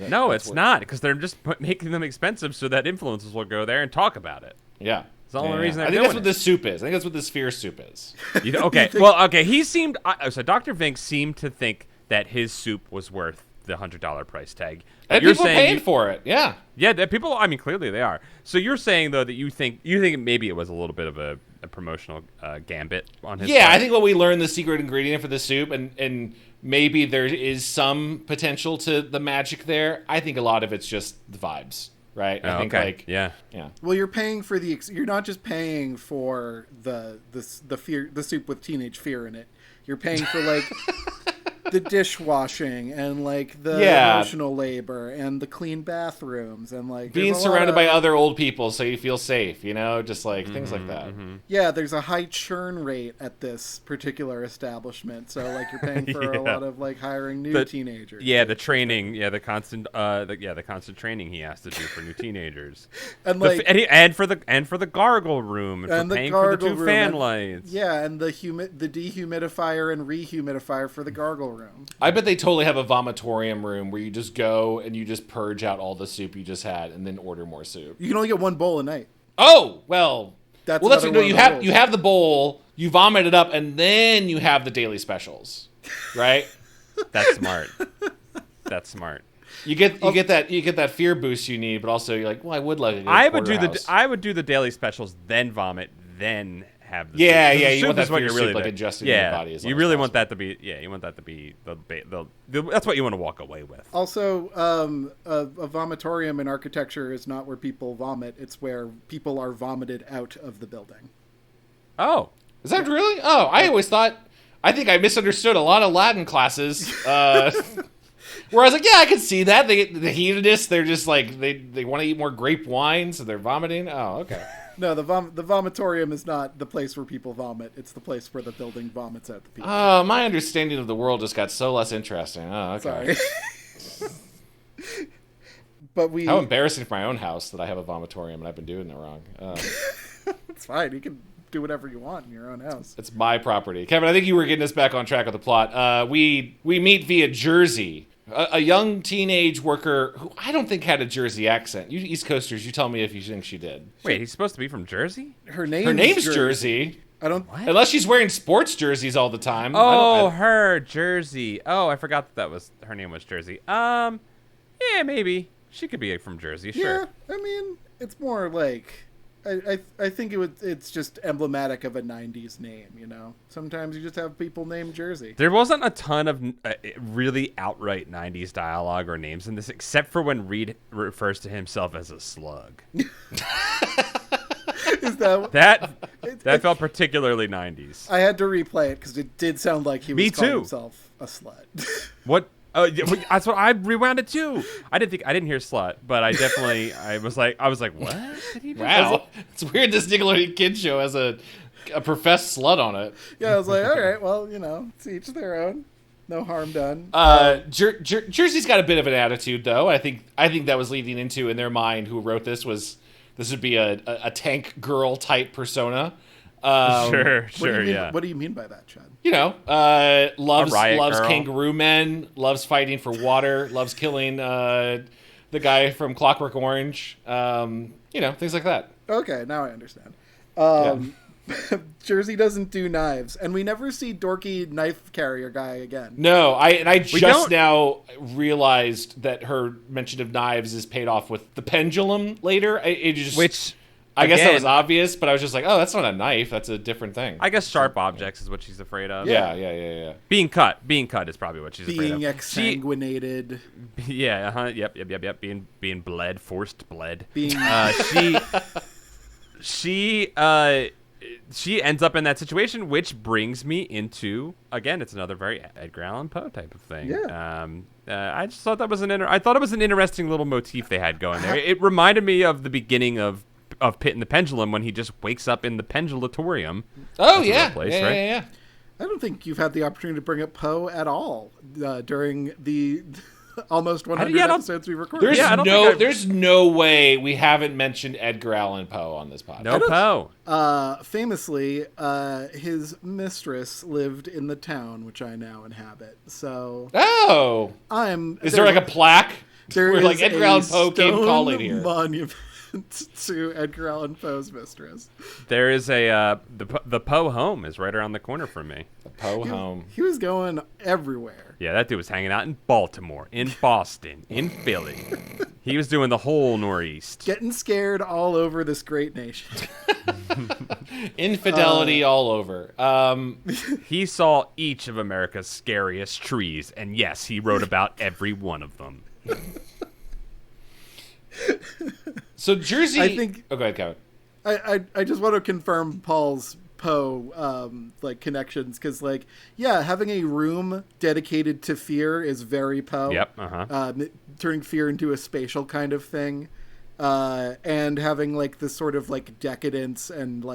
No, it's not, because they're just making them expensive so that influencers will go there and talk about it. Yeah. It's the only reason. I think that's what this soup is. I think that's what this fear soup is. Okay. Well, okay. He seemed. So Dr. Vink seemed to think that his soup was worth the $100 price tag. And people are paying for it. Yeah. Yeah, people. I mean, clearly they are. So you're saying though that you think maybe it was a little bit of a promotional gambit on his. Yeah, part? I think what we learned the secret ingredient for the soup, and maybe there is some potential to the magic there. I think a lot of it's just the vibes, right? I think like yeah. Well, you're paying for you're not just paying for the soup with teenage fear in it. You're paying for like the dishwashing and like the emotional labor and the clean bathrooms and like being surrounded by other old people so you feel safe, just like things like that. Yeah, there's a high churn rate at this particular establishment, so like you're paying for a lot of like hiring new teenagers. Yeah, the training, the constant training he has to do for new teenagers, and like and for the gargle room and for paying for the two fan lights. Yeah, and the dehumidifier and rehumidifier for the gargle room. I bet they totally have a vomitorium room where you just go and you just purge out all the soup you just had and then order more soup. You can only get one bowl a night. Oh, well. That's what you have the bowl, you vomit it up, and then you have the daily specials, right? That's smart. That's smart. You get that fear boost you need, but also you're like, well, I would like a I would do the daily specials, then vomit, then have the yeah. soup. You want that what fear really soup like adjusted in your body. You really want that to be you want that to be that's what you want to walk away with. Also, a vomitorium in architecture is not where people vomit; it's where people are vomited out of the building. Oh, is that really? Oh, I think I misunderstood a lot of Latin classes. Where I was like, yeah, I can see that. The hedonists, they're just like, they want to eat more grape wine, so they're vomiting. Oh, okay. No, the vomitorium is not the place where people vomit. It's the place where the building vomits out the people. Oh, my understanding of the world just got so less interesting. Oh, okay. Sorry. But How embarrassing for my own house that I have a vomitorium and I've been doing it wrong. It's fine. You can do whatever you want in your own house. It's my property. Kevin, I think you were getting us back on track with the plot. We meet via Jersey. A young teenage worker who I don't think had a Jersey accent. You East Coasters, you tell me if you think she did. Wait, he's supposed to be from Jersey? Her name's Jersey. I don't. What? Unless she's wearing sports jerseys all the time. Her Jersey. Oh, I forgot that was her name was Jersey. Yeah, maybe she could be from Jersey. Sure. Yeah, I mean, it's more like I think it's just emblematic of a 90s name, you know? Sometimes you just have people named Jersey. There wasn't a ton of really outright 90s dialogue or names in this, except for when Reed refers to himself as a slug. Is that that felt particularly 90s. I had to replay it because it did sound like he was Me calling too. himself a slut. What? That's what I rewound it too. I didn't hear slut, but I was like, what? Did he do? Wow, it's weird. This Nickelodeon kids show has a professed slut on it. Yeah, I was like, all right, well, you know, to each their own. No harm done. Jersey's got a bit of an attitude, though. I think that was leading into in their mind who wrote this would be a tank girl type persona. Sure, yeah. What do you mean by that, Chad? You know, loves girl. kangaroo men, loves fighting for water, loves killing the guy from Clockwork Orange. You know, things like that. Okay, now I understand. Jersey doesn't do knives, and we never see dorky knife carrier guy again. No, I just now realized that her mention of knives is paid off with the pendulum later. I guess that was obvious, but I was just like, oh, that's not a knife. That's a different thing. I guess sharp objects is what she's afraid of. Yeah. Being cut is probably what she's afraid of. Being exsanguinated. Yeah. Yep. Being bled, forced bled. Being she ends up in that situation, which brings me into, again, it's another very Edgar Allan Poe type of thing. Yeah. I just thought that was I thought it was an interesting little motif they had going there. It reminded me of the beginning of Pit and the Pendulum when he just wakes up in the pendulatorium. Oh, yeah. Place, Yeah, right? yeah. I don't think you've had the opportunity to bring up Poe at all during the almost 100 episodes we recorded. There's no way we haven't mentioned Edgar Allan Poe on this podcast. No Poe. Famously, his mistress lived in the town which I now inhabit. So, is there like a plaque where like Edgar Allan Poe came calling here? Monument to Edgar Allan Poe's mistress. There is the Poe home is right around the corner from me. The Poe home. He was going everywhere. Yeah, that dude was hanging out in Baltimore, in Boston, in Philly. He was doing the whole Northeast. Getting scared all over this great nation. Infidelity all over. He saw each of America's scariest trees, and yes, he wrote about every one of them. So Jersey, I think. Oh, go ahead, Kevin. I just want to confirm Paul's Poe connections because having a room dedicated to fear is very Poe. Yep. Turning fear into a spatial kind of thing, and having this sort of decadence and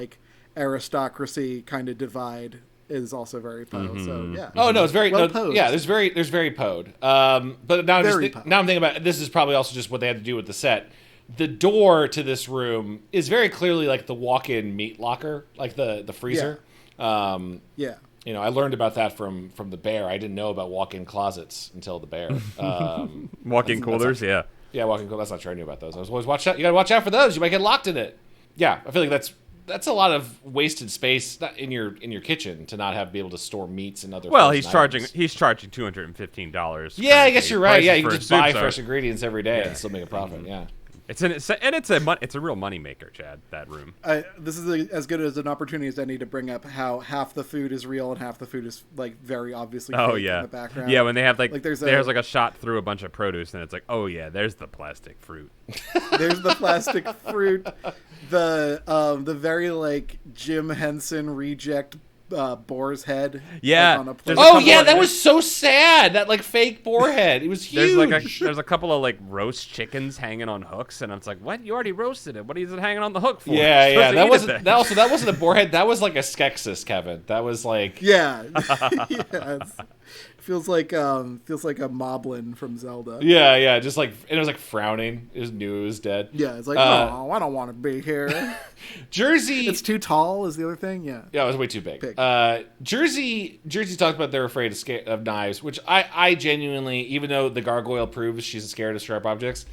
aristocracy kind of divide is also very Poe. Mm-hmm. So yeah. Oh no, it's very posed. Yeah. There's very Poed. But now now I'm thinking about this is probably also just what they had to do with the set. The door to this room is very clearly the walk-in meat locker, the freezer. Yeah. You know, I learned about that from the Bear. I didn't know about walk-in closets until the Bear. Walk-in coolers, yeah. Yeah, walk-in coolers. That's not true. I knew about those. I was always watch out. You gotta watch out for those. You might get locked in it. Yeah, I feel like that's a lot of wasted space in your kitchen to not be able to store meats and other. Well, he's charging $215. Yeah, I guess you're right. Yeah, you can just buy soup, fresh ingredients every day and still make a profit. Yeah. It's a real money maker, Chad. That room. This is as good as an opportunity as any to bring up how half the food is real and half the food is very obviously fake in the background. Yeah, when they have there's a shot through a bunch of produce and it's oh yeah, there's the plastic fruit. There's the plastic fruit. The very Jim Henson reject boar's head. Yeah. On a plate. Oh yeah, that was so sad. That fake boar head. It was huge. There's a couple of roast chickens hanging on hooks, and it's what? You already roasted it. What is it hanging on the hook for? Yeah. That wasn't a boar head. That was a Skeksis, Kevin. That was yeah. Feels like a moblin from Zelda. Yeah, just it was frowning. It knew it was dead. Yeah, it's no, I don't want to be here. Jersey, it's too tall is the other thing. Yeah, it was way too big. Jersey talked about they're afraid of knives, which I genuinely, even though the gargoyle proves she's scared of sharp objects,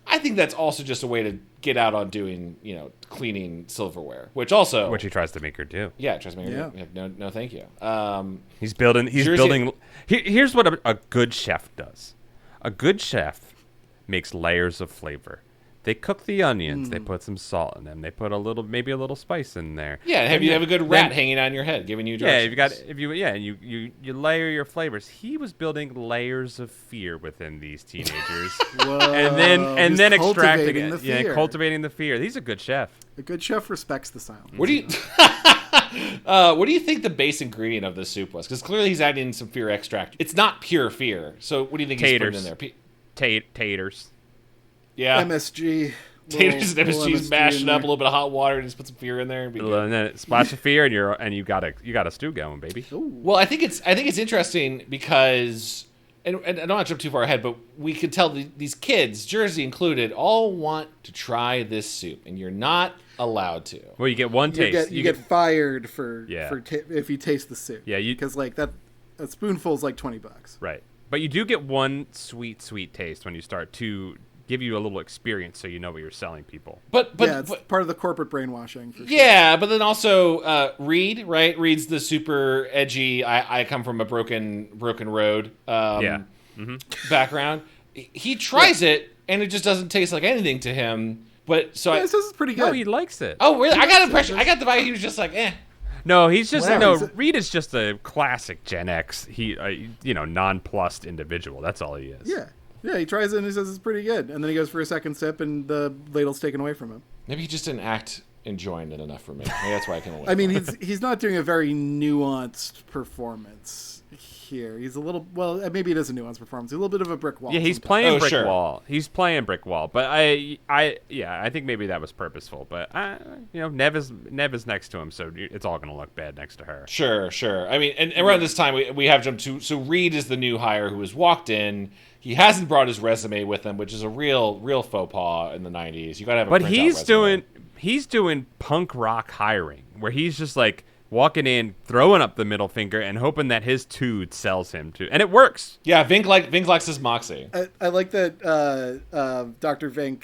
I think that's also just a way to get out on doing, cleaning silverware, which he tries to make her do. Yeah, tries to make her do. No, thank you. He's building. Here's what a good chef does. A good chef makes layers of flavor. They cook the onions. They put some salt in them. They put maybe a little spice in there. Yeah, you have a good rat hanging on your head, giving you directions. You layer your flavors. He was building layers of fear within these teenagers, Whoa. and then extracting it. Cultivating the fear. He's a good chef. A good chef respects the silence. What do you what do you think the base ingredient of this soup was? Because clearly he's adding some fear extract. It's not pure fear. So what do you think he's putting in there? Taters. Yeah. MSG. Taters and MSG, mash it up, a there. little bit of hot water, and just put some fear in there. And then a splash of fear, and you got a stew going, baby. Ooh. Well, I think it's interesting because, and I don't want to jump too far ahead, but we could tell these kids, Jersey included, all want to try this soup, and you're not allowed to. Well, you get one taste. You get fired if you taste the soup. Yeah, because like that, a spoonful is like $20. Right, but you do get one sweet taste when you start to give you a little experience, so you know what you're selling people. But it's part of the corporate brainwashing. For sure. Yeah, but then also Reed, right? Reed's the super edgy. I come from a broken road. Background. He tries it, and it just doesn't taste like anything to him. But so this is pretty good. No, he likes it. Oh, really? I got the impression. I got the vibe he was just like, eh. No, he's just Whatever. Reed is just a classic Gen X. He, nonplussed individual. That's all he is. Yeah, he tries it and he says it's pretty good. And then he goes for a second sip and the ladle's taken away from him. Maybe he just didn't act enjoying it enough for me. Maybe that's why I came away. I mean, he's not doing a very nuanced performance here. He's a little, maybe it is a nuanced performance. He's a little bit of a brick wall. Yeah, he's playing brick wall. He's playing brick wall. But I think maybe that was purposeful. But Neve is next to him, so it's all gonna look bad next to her. Sure. I mean, and around this time we have jumped to. So Reed is the new hire who has walked in. He hasn't brought his resume with him, which is a real faux pas in the 90s. You gotta have a resume. He's doing punk rock hiring, where he's just like walking in, throwing up the middle finger, and hoping that his tood sells him to, and it works. Yeah, Vink likes his moxie. I like that Dr. Vink,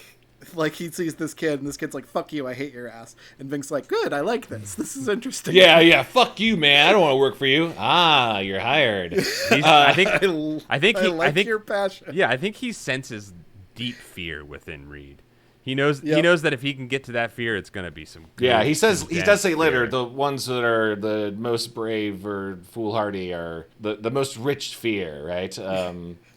like, he sees this kid, and this kid's like, "Fuck you, I hate your ass," and Vink's like, "Good, I like this. This is interesting." Yeah, fuck you, man. I don't want to work for you. Ah, you're hired. I think your passion. Yeah, I think he senses deep fear within Reed. He knows that if he can get to that fear, it's going to be some good. Yeah, he does say later, the ones that are the most brave or foolhardy are the most rich fear, right?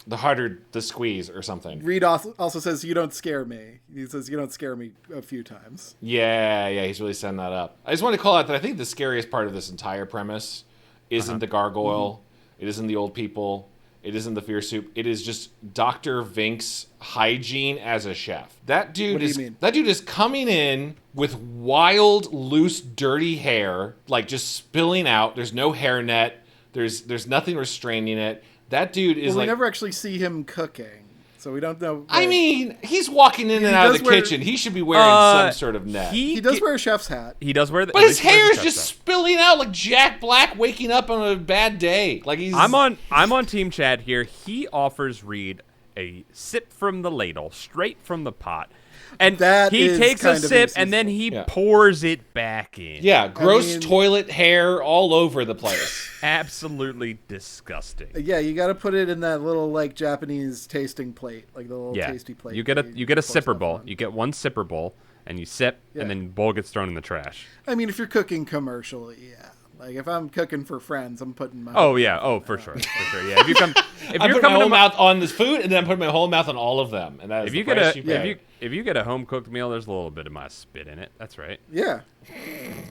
The harder the squeeze or something. Reed also says, "You don't scare me." He says, "You don't scare me" a few times. Yeah, he's really setting that up. I just want to call out that I think the scariest part of this entire premise isn't the gargoyle. It isn't the old people. It isn't the fear soup. It is just Dr. Vink's hygiene as a chef. That dude is coming in with wild, loose, dirty hair, like just spilling out. There's no hairnet. There's nothing restraining it. That dude is we never actually see him cooking, so we don't know. I mean, he's walking in and out of the kitchen. He should be wearing some sort of net. He does wear a chef's hat. He does wear but his hair is just spilling out like Jack Black waking up on a bad day. Like he's. I'm on Team Chad here. He offers Reed a sip from the ladle, straight from the pot. And he takes a sip and then he pours it back in. Yeah, gross toilet hair all over the place. Absolutely disgusting. Yeah, you got to put it in that little like Japanese tasting plate, like the little tasty plate. You get a sipper bowl. You get one sipper bowl and you sip, and then the bowl gets thrown in the trash. I mean, if you're cooking commercially, yeah. Like if I'm cooking for friends, I'm putting my for sure. Yeah. If you're coming my whole mouth on this food, and then I'm putting my whole mouth on all of them, and that is the price you pay. If you get a home cooked meal, there's a little bit of my spit in it. That's right. Yeah.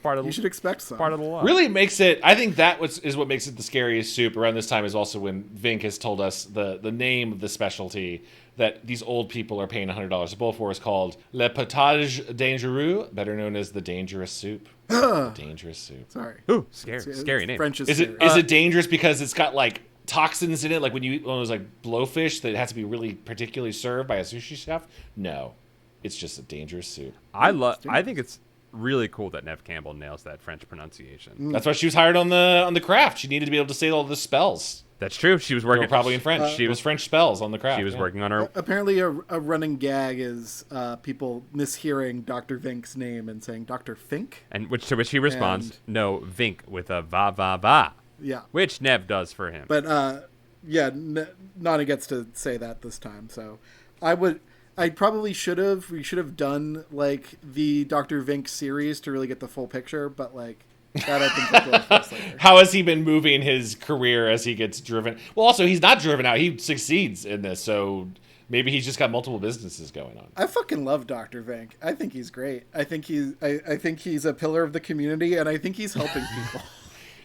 You should expect some. Part of the law. Really makes it. I think is what makes it the scariest soup. Around this time is also when Vink has told us the name of the specialty that these old people are paying $100 a bowl for is called Le Potage Dangereux, better known as the dangerous soup. Dangerous soup. Sorry. Ooh, scary name. French is it dangerous because it's got like toxins in it, like when you eat one of those like blowfish that has to be really particularly served by a sushi chef? No, it's just a dangerous soup. I think it's really cool that Neve Campbell nails that French pronunciation. That's why she was hired on the craft. She needed to be able to say all the spells. That's true. She was working probably in French. She was French spells on the craft. She was working on her. Apparently, a running gag is people mishearing Dr. Vink's name and saying Dr. Fink, and to which he responds, "No, Vink with a va." Yeah, which Neve does for him. But Nani gets to say that this time. So I would. I probably should have. We should have done like the Dr. Vink series to really get the full picture, but like that I think we'll go with later. How has he been moving his career as he gets driven? Well, also he's not driven out. He succeeds in this, so maybe he's just got multiple businesses going on. I fucking love Dr. Vink. I think he's great. I think he's a pillar of the community, and I think he's helping people.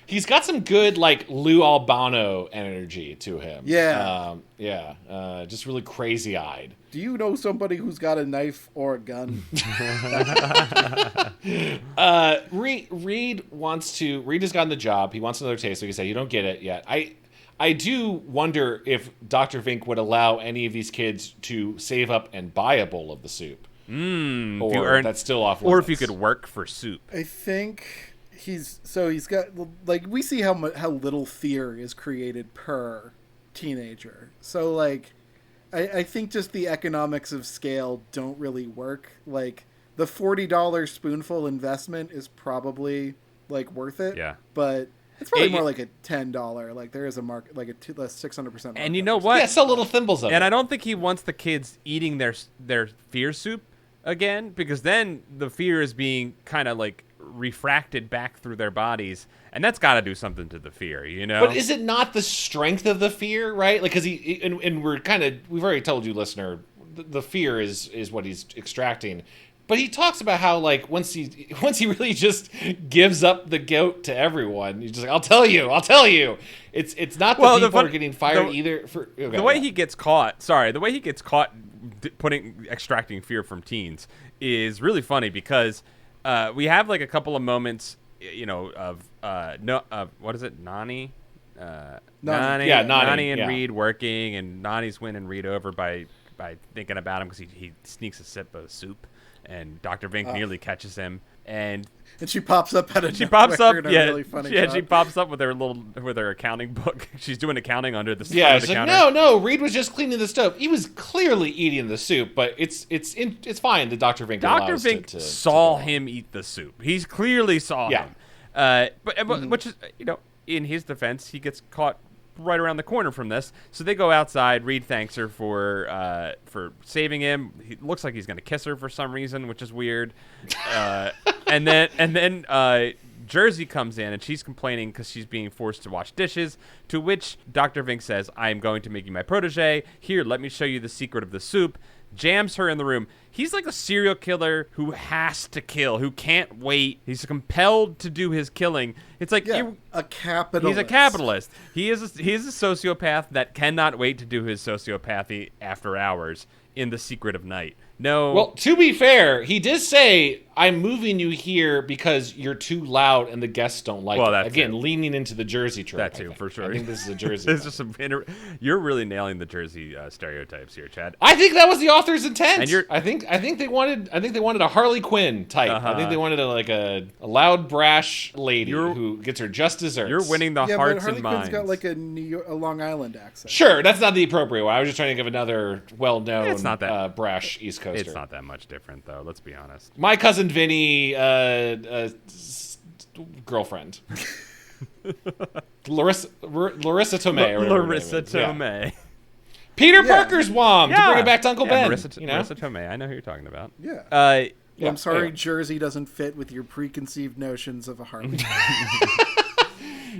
He's got some good, like, Lou Albano energy to him. Yeah. Just really crazy-eyed. Do you know somebody who's got a knife or a gun? Reed has gotten the job. He wants another taste. Like you said, you don't get it yet. I do wonder if Dr. Vink would allow any of these kids to save up and buy a bowl of the soup. Or that's still off limits. Or if you could work for soup. I think... he's got, like, we see how little fear is created per teenager. So, like, I think just the economics of scale don't really work. Like, the $40 spoonful investment is probably, like, worth it. Yeah. But it's probably more like a $10. Like, there is a market, like a 600%. And you know what? Yeah, sell little thimbles of it. And I don't think he wants the kids eating their fear soup again, because then the fear is being kind of, like, refracted back through their bodies, and that's got to do something to the fear, you know. But is it not the strength of the fear, right? Like, because we've already told you, listener, the fear is what he's extracting. But he talks about how, like, once he really just gives up the goat to everyone, he's just like, I'll tell you. It's not that people are getting fired either. The way he gets caught extracting fear from teens is really funny, because we have like a couple of moments, you know, of what is it, Nani? Nani and Reed working, and Nani's winning Reed over by thinking about him because he sneaks a sip of soup, and Dr. Vink nearly catches him, and she pops up at a she pops up really funny shot. She pops up with her accounting book. She's doing accounting under the it's the like, counter. no, Reed was just cleaning the stove. He was clearly eating the soup, but it's fine that Dr. Vink saw him eat the soup. He's clearly saw him. Which is, you know, in his defense, he gets caught right around the corner from this. So they go outside. Reed thanks her for saving him. He looks like he's going to kiss her for some reason, which is weird. And then Jersey comes in, and she's complaining because she's being forced to wash dishes, to which Dr. Vink says, I am going to make you my protege. Here, let me show you the secret of the soup. Jams her in the room. He's like a serial killer who has to kill, who can't wait. He's compelled to do his killing. It's like a capitalist. He's a capitalist. He is a sociopath that cannot wait to do his sociopathy after hours in the secret of night. No. Well, to be fair, he did say, I'm moving you here because you're too loud and the guests don't like it. Again, leaning into the Jersey trope. That too, for sure. I think this is a Jersey There's just you're really nailing the Jersey stereotypes here, Chad. I think that was the author's intent. And I think they wanted a Harley Quinn type. I think they wanted a loud, brash lady who gets her just desserts. You're winning the hearts but and Harley minds. Quinn's got like a Long Island accent. Sure, that's not the appropriate one. I was just trying to give another well-known, it's not that brash East Coaster. It's not that much different, though. Let's be honest. My cousin Vinny, girlfriend, Larissa Tomei. Larissa Tomei. Yeah. Peter Parker's mom to bring it back to Uncle Ben. Marissa Tomei. I know who you're talking about. Yeah. I'm sorry, Jersey doesn't fit with your preconceived notions of a Harley.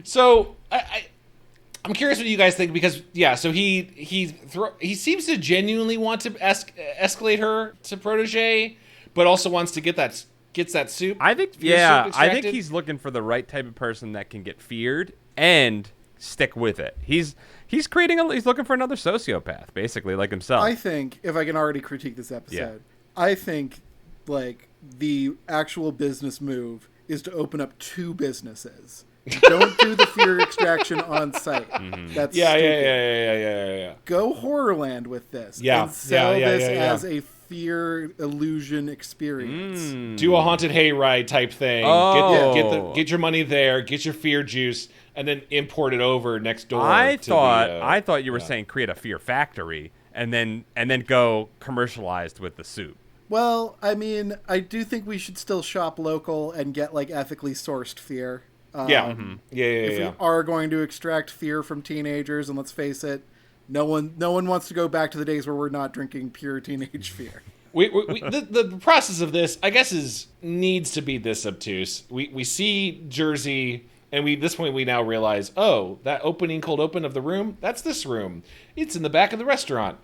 So I'm curious what you guys think, because so he seems to genuinely want to escalate her to protege, but also wants to gets that soup. I think I think he's looking for the right type of person that can get feared and stick with it. He's looking for another sociopath, basically, like himself. I think, if I can already critique this episode, I think like the actual business move is to open up 2 businesses. Don't do the fear extraction on site. Mm-hmm. That's stupid. Yeah. Go Horrorland with this. Yeah. And sell this as a fear illusion experience. Do a haunted hayride type thing. Oh. Get your money there. Get your fear juice, and then import it over next door. I thought you were saying create a fear factory and then go commercialized with the soup. Well, I mean, I do think we should still shop local and get like ethically sourced fear. If we are going to extract fear from teenagers, and let's face it, No one wants to go back to the days where we're not drinking pure teenage fear. The process of this, I guess, needs to be this obtuse. We see Jersey, and this point we now realize, oh, that cold open of the room, that's this room. It's in the back of the restaurant.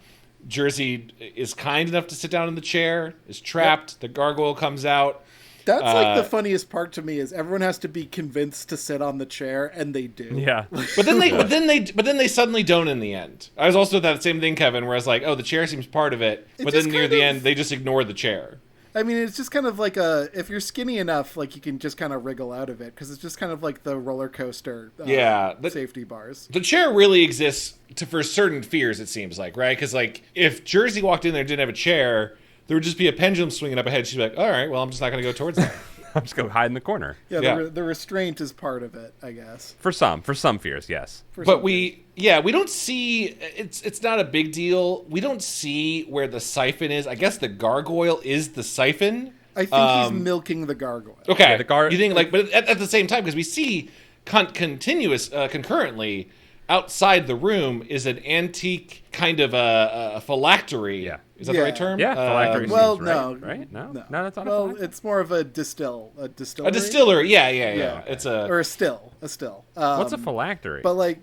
Jersey is kind enough to sit down in the chair, is trapped. Yep. The gargoyle comes out. That's like the funniest part to me is everyone has to be convinced to sit on the chair, and they do. Yeah, but then they suddenly don't in the end. I was also that same thing, Kevin, where I was like, oh, the chair seems part of it, but then near the end they just ignore the chair. I mean, it's just kind of like if you're skinny enough, like you can just kind of wriggle out of it because it's just kind of like the roller coaster. Safety bars. The chair really exists for certain fears. It seems like, right? Because like if Jersey walked in there and didn't have a chair, there would just be a pendulum swinging up ahead. She'd be like, all right, well, I'm just not going to go towards that. I'm just going to hide in the corner. Yeah. The restraint is part of it, I guess. For some fears, yes. But we don't see, it's not a big deal. We don't see where the siphon is. I guess the gargoyle is the siphon. I think he's milking the gargoyle. Okay. Yeah, you think but at the same time, because we see concurrently, outside the room is an antique kind of a phylactery. Yeah. Is that the right term? Yeah, phylactery. Well, no. Right? No, that's not a phylactery. It's more of a distillery. A distillery, yeah. It's or a still. What's a phylactery? But like,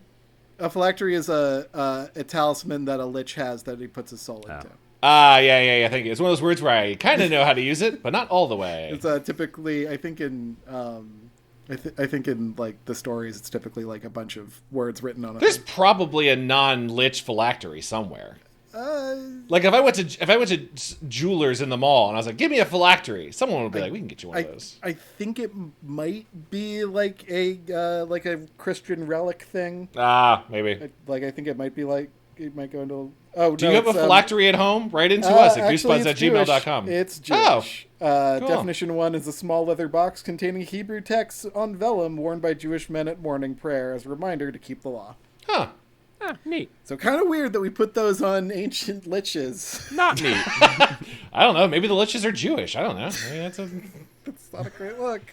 a phylactery is a talisman that a lich has that he puts his soul into. Yeah. I think it's one of those words where I kind of know how to use it, but not all the way. It's typically, I think in like the stories, it's typically like a bunch of words written on it. There's probably a non-lich phylactery somewhere. Like if I went to jewelers in the mall and I was like, "Give me a phylactery," someone would be like, "We can get you one of those." I think it might be like a Christian relic thing. Maybe. I think it might be like it might go into. Oh, do you have a phylactery at home? Write into us at goosebuds@gmail.com. It's Jewish. Cool. Definition 1 is a small leather box containing Hebrew texts on vellum worn by Jewish men at morning prayer as a reminder to keep the law. Huh. Neat. So kind of weird that we put those on ancient liches. Not neat. I don't know. Maybe the liches are Jewish. I don't know. Maybe that's not a great look.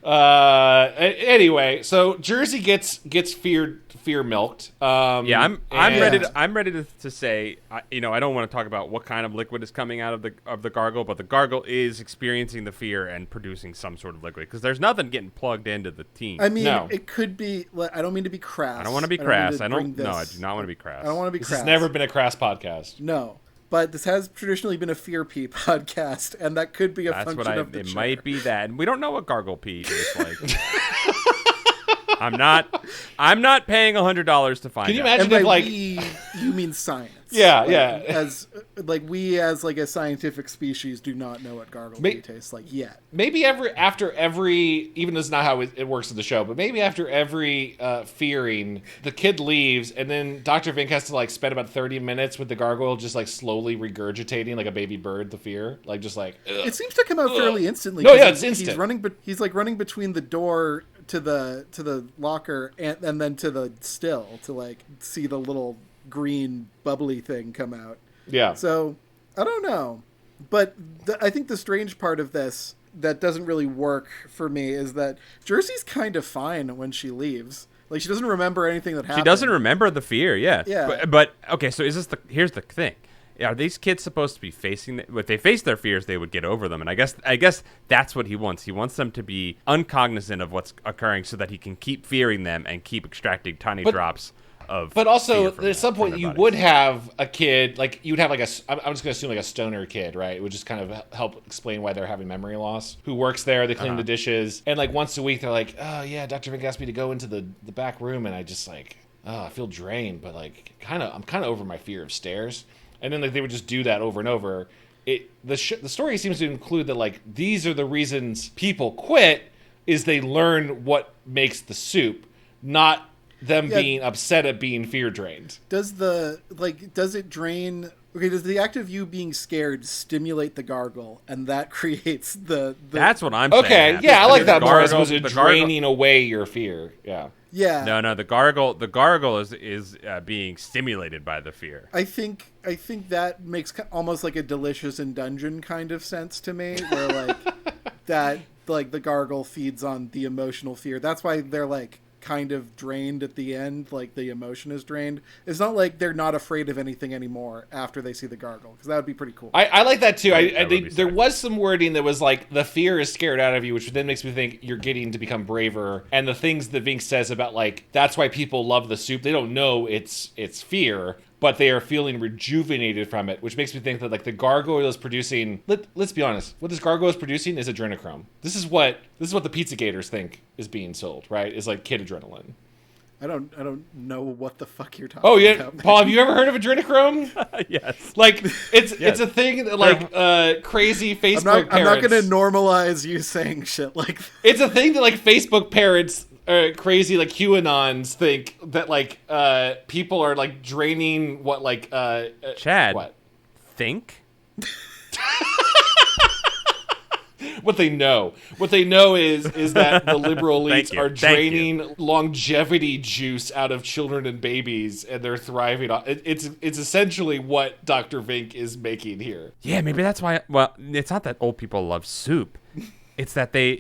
Anyway, so Jersey gets fear milked. I'm ready to say, I don't want to talk about what kind of liquid is coming out of the gargoyle, but the gargoyle is experiencing the fear and producing some sort of liquid because there's nothing getting plugged into the team. I mean, It could be. I don't mean to be crass. I don't want to be crass. I do not want to be crass. I don't want to be crass. This has never been a crass podcast. No. But this has traditionally been a fear pee podcast, and that could be a function of the chair. It might be that, and we don't know what gargoyle pee is like. I'm not paying $100 to find out. Can you imagine if you mean science? Yeah. As a scientific species do not know what gargoyle pee tastes like yet. Maybe after every, even though it's not how it works in the show, but maybe after every fearing, the kid leaves, and then Dr. Vink has to spend about 30 minutes with the gargoyle, just slowly regurgitating like a baby bird the fear, ugh. It seems to come out fairly instantly. No, yeah, it's instant. He's running between the door to the locker and then to the still to see the little green bubbly thing come out. Yeah. So I don't know, but I think the strange part of this that doesn't really work for me is that Jersey's kind of fine when she leaves. She doesn't remember anything that happened. She doesn't remember the fear. Yeah. Yeah. But okay, so here's the thing. Are these kids supposed to be facing if they face their fears, they would get over them? And I guess that's what he wants. He wants them to be uncognizant of what's occurring so that he can keep fearing them and keep extracting tiny drops of. But also, at some point, you would have a kid you would have I'm just going to assume a stoner kid, right? It would just kind of help explain why they're having memory loss. Who works there? They clean the dishes, and once a week they're like, oh yeah, Dr. Vink asked me to go into the back room, and I just I feel drained, but I'm kind of over my fear of stairs. And then they would just do that over and over. The story seems to include that these are the reasons people quit is they learn what makes the soup, not them being upset at being fear drained. Does it drain? Okay, does the act of you being scared stimulate the gargle, and that creates the? That's what I'm saying. Okay, yeah, I like that more as opposed to draining away your fear. Yeah. Yeah. No. The gargle is being stimulated by the fear. I think that makes almost like a Delicious in Dungeon kind of sense to me, where that the gargle feeds on the emotional fear. That's why they're kind of drained at the end, like the emotion is drained. It's not like they're not afraid of anything anymore after they see the gargle, because that would be pretty cool. I like that too. There sick. was some wording that was like the fear is scared out of you, which then makes me think you're getting to become braver. And the things that Vink says about like that's why people love the soup. They don't know it's fear, but they are feeling rejuvenated from it, which makes me think that like the gargoyle is producing. Let's be honest, what this gargoyle is producing is adrenochrome. This is what the pizza gators think is being sold, right? Is like kid adrenaline. I don't know what the fuck you're talking Oh yeah, about. Paul, have you ever heard of adrenochrome? Yes. Like it's a thing that like crazy Facebook parents. I'm not going to normalize you saying shit like that. It's a thing that like Facebook parents, crazy like QAnons think that like people are like draining what like Chad. What? Think? What they know is that the liberal elites are Thank you. draining longevity juice out of children and babies, and they're thriving on it's essentially what Dr. Vink is making here. Yeah, maybe that's why. Well, it's not that old people love soup. It's that they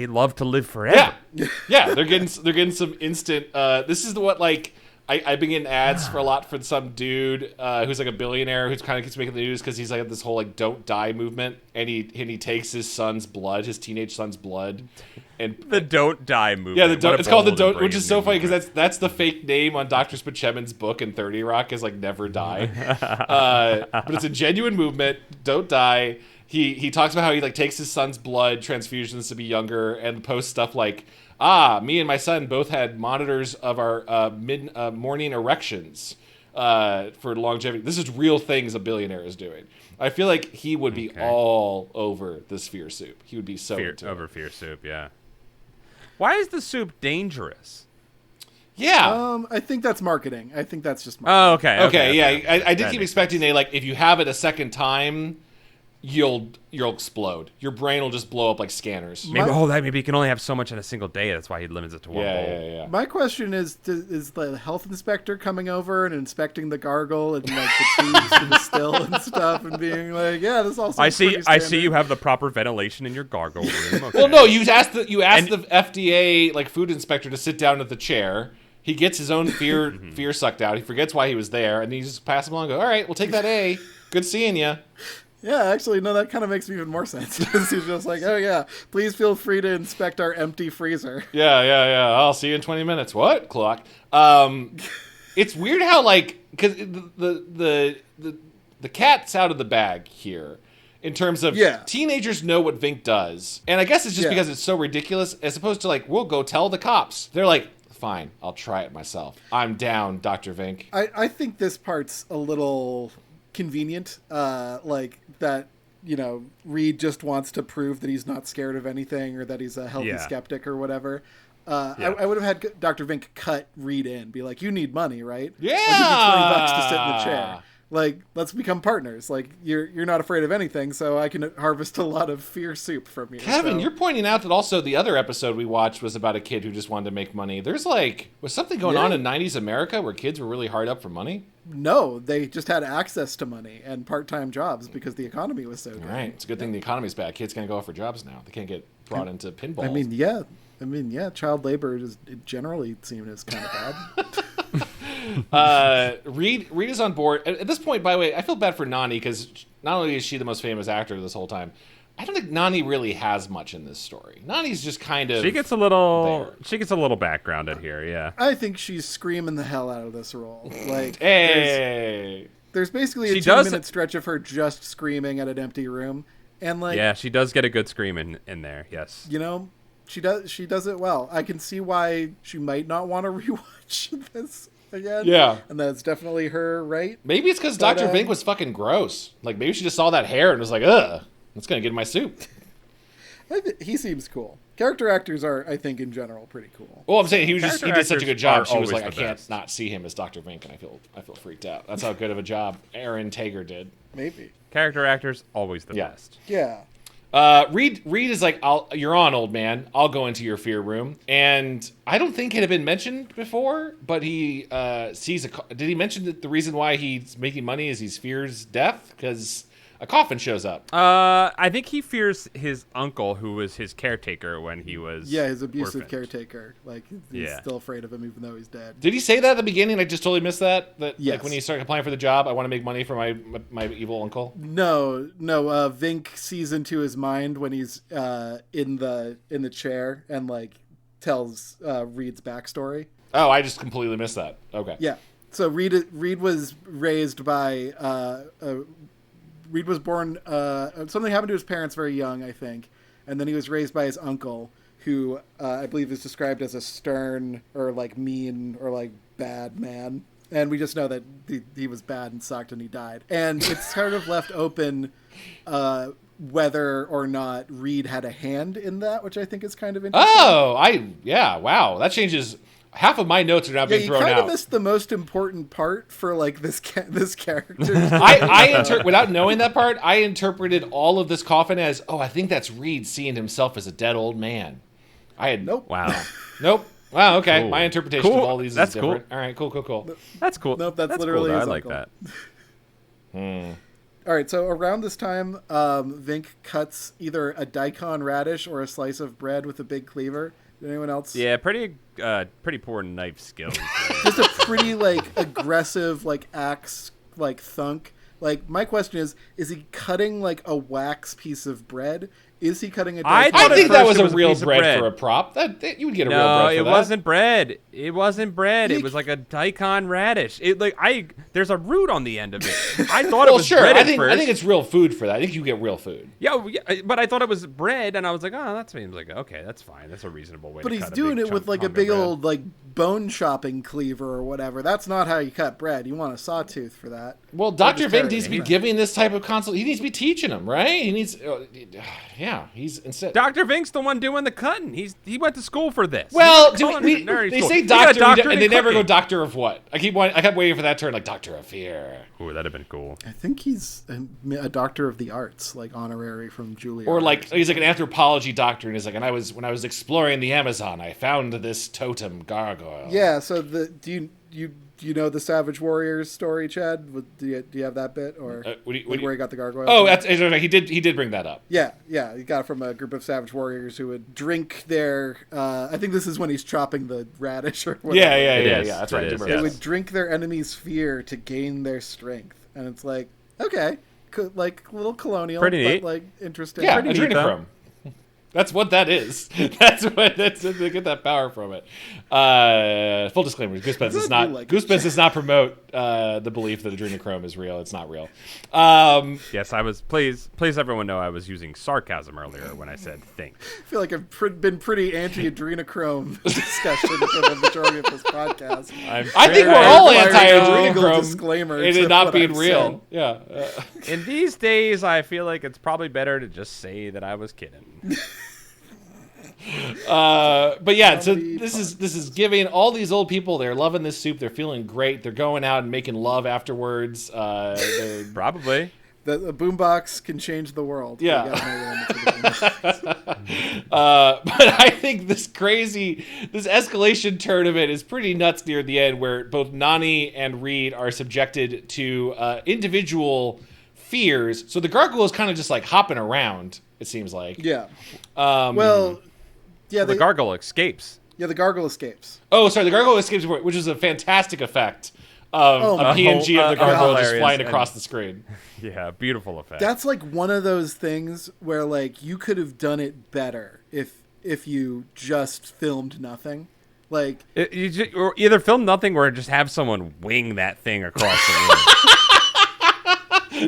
love to live forever. Yeah. They're getting some instant. This is what like. I've been getting ads for a lot for some dude who's like a billionaire who's kind of keeps making the news because he's like this whole like don't die movement, and he takes his teenage son's blood, and The don't die movement. yeah, it's called the don't, Brain which is so funny because movement. that's the fake name on Dr. Spaceman's book in 30 Rock is like never die, but it's a genuine movement. Don't die. He talks about how he like takes his son's blood transfusions to be younger and posts stuff like. Me and my son both had monitors of our morning erections for longevity. This is real things a billionaire is doing. I feel like he would be all over this fear soup. He would be so into it. Fear soup, yeah. Why is the soup dangerous? Yeah. I think that's marketing. I think that's just marketing. Oh, Okay. Yeah. I did That keep makes expecting if you have it a second time, you'll explode. Your brain will just blow up like scanners. Maybe he can only have so much in a single day. That's why he limits it to one bowl. Yeah. My question is the health inspector coming over and inspecting the gargle and like the tubes and the still and stuff and being like, yeah, this all sounds pretty I see standard. you have the proper ventilation in your gargle room. Okay. Well, no, you asked the FDA like food inspector to sit down at the chair. He gets his own fear sucked out. He forgets why he was there, and he just pass him along. And go, all right, we'll take that A. Good seeing you. Yeah, actually, no, that kind of makes even more sense. He's just like, oh yeah, please feel free to inspect our empty freezer. Yeah. I'll see you in 20 minutes. What? Clock. It's weird how like because the cat's out of the bag here in terms of teenagers know what Vink does, and I guess it's just because it's so ridiculous. As opposed to like we'll go tell the cops. They're like, fine, I'll try it myself. I'm down, Dr. Vink. I think this part's a little convenient, like that, Reed just wants to prove that he's not scared of anything or that he's a healthy skeptic or whatever. I would have had Dr. Vink cut Reed in, be like, you need money, right? Yeah. I'll give you $20 to sit in the chair. Like, let's become partners. Like, you're not afraid of anything, so I can harvest a lot of fear soup from you. Kevin, you're pointing out that also the other episode we watched was about a kid who just wanted to make money. There's was something going on in 90s America where kids were really hard up for money? No, they just had access to money and part-time jobs because the economy was so good. All right, it's a good thing the economy's bad. Kids can't go out for jobs now. They can't get brought into pinball. I mean, child labor is generally seen as kind of bad. Reed is on board. At this point, by the way, I feel bad for Nani because not only is she the most famous actor this whole time, I don't think Nani really has much in this story. Nani's just kind of She gets a little backgrounded here, yeah. I think she's screaming the hell out of this role. Like, hey, there's basically a 2-minute stretch of her just screaming at an empty room, and like, yeah, she does get a good scream in there. Yes, she does it well. I can see why she might not want to rewatch this again. Yeah, and that's definitely her right. Maybe it's because Dr. Vink was fucking gross. Like maybe she just saw that hair and was like, ugh, it's gonna get in my soup. He seems cool. Character actors are, I think, in general, pretty cool. Well, I'm saying he did such a good job. She was like, I can't best. Not see him as Dr. Vink, and I feel freaked out. That's how good of a job Aaron Tager did. Maybe character actors always the best. Yeah. Reed is like, you're on, old man. I'll go into your fear room. And I don't think it had been mentioned before, but he sees did he mention that the reason why he's making money is he fears death? Because a coffin shows up. I think he fears his uncle, who was his caretaker when he was his abusive orphaned. caretaker. Like he's still afraid of him even though he's dead. Did he say that at the beginning? I just totally missed that. Yes. Like when he started applying for the job, I want to make money for my evil uncle. No. Vink sees into his mind when he's in the chair and like tells Reed's backstory. Oh, I just completely missed that. Okay. Yeah. So Reed was raised by Reed was born. Something happened to his parents very young, I think, and then he was raised by his uncle, who I believe is described as a stern or like mean or like bad man. And we just know that he was bad and sucked and he died. And it's sort of left open whether or not Reed had a hand in that, which I think is kind of interesting. Oh, wow. That changes. Half of my notes are now being thrown out. You kind of missed the most important part for like this character. Without knowing that part, I interpreted all of this coffin as, I think that's Reed seeing himself as a dead old man. I had nope. Wow. Nope. Wow. Okay. Cool. My interpretation of all these is different. Cool. All right. Cool. That's cool. Nope. That's literally cool, his I like uncle. that. All right, so around this time, Vink cuts either a daikon radish or a slice of bread with a big cleaver. Did anyone else? Yeah, pretty poor knife skills. Just a pretty like aggressive like axe like thunk. Like my question is he cutting like a wax piece of bread? Is he cutting a daikon? I think that was a it was a real piece of bread bread. for a prop. That you would get a real No, bread for it that. wasn't bread. It wasn't bread. It was like a daikon radish. There's a root on the end of it. I thought it was bread at first. I think it's real food for that. I think you get real food. Yeah, but I thought it was bread, and I was like, oh, that seems like okay, that's fine. That's a reasonable way. But to he's cut doing a big it with like a hunk of big bread. old like bone chopping cleaver or whatever. That's not how you cut bread. You want a sawtooth for that. Well, Dr. just Vink cut it needs to be anyway. giving this type of consult. He needs to be teaching him, right? He needs, he's instead. Dr. Vink's the one doing the cutting. He went to school for this. Well, He's a culinary they school. say He got a doctor, and in they never go cooking. doctor of what? I kept waiting for that turn, like doctor of fear, Ooh, that'd have been cool. I think he's a doctor of the arts, like honorary from Juilliard. or like he's like an anthropology doctor, and he's like, and when I was exploring the Amazon, I found this totem gargoyle. Yeah. So do you know the Savage Warriors story, Chad? Do you have that bit or where he got the gargoyle? Oh, from? he did bring that up. Yeah. He got it from a group of Savage Warriors who would drink their. I think this is when he's chopping the radish or whatever. Yeah. is. That's It right. is, They yes. would drink their enemy's fear to gain their strength, and it's like okay, like a little colonial, Pretty but neat. like interesting. Yeah, Pretty neat, adrenochrome. That's what that is. That's they get that power from it. Full disclaimer: Goosebudds does not promote the belief that adrenochrome is real. It's not real. Yes, I was. Please, everyone know I was using sarcasm earlier when I said think. I feel like I've been pretty anti-adrenochrome discussion for the majority of this podcast. I think we're all Legal anti-adrenochrome disclaimer and to it not what being I've real. said. Yeah. In these days, I feel like it's probably better to just say that I was kidding. But yeah, so this is giving all these old people. They're loving this soup. They're feeling great. They're going out and making love afterwards. Probably. The boombox can change the world. Yeah. You gotta know when it's gonna be. But I think this escalation turn of it is pretty nuts near the end, where both Nani and Reed are subjected to individual fears. So the gargoyle is kind of just like hopping around. It seems like. Yeah. Yeah. The gargoyle escapes. Yeah, the gargoyle escapes. Oh, sorry, the gargoyle escapes, which is a fantastic effect of a PNG of the gargoyle just hilarious flying across the screen. Yeah, beautiful effect. That's like one of those things where like you could have done it better if you just filmed nothing. Like or either film nothing or just have someone wing that thing across the room.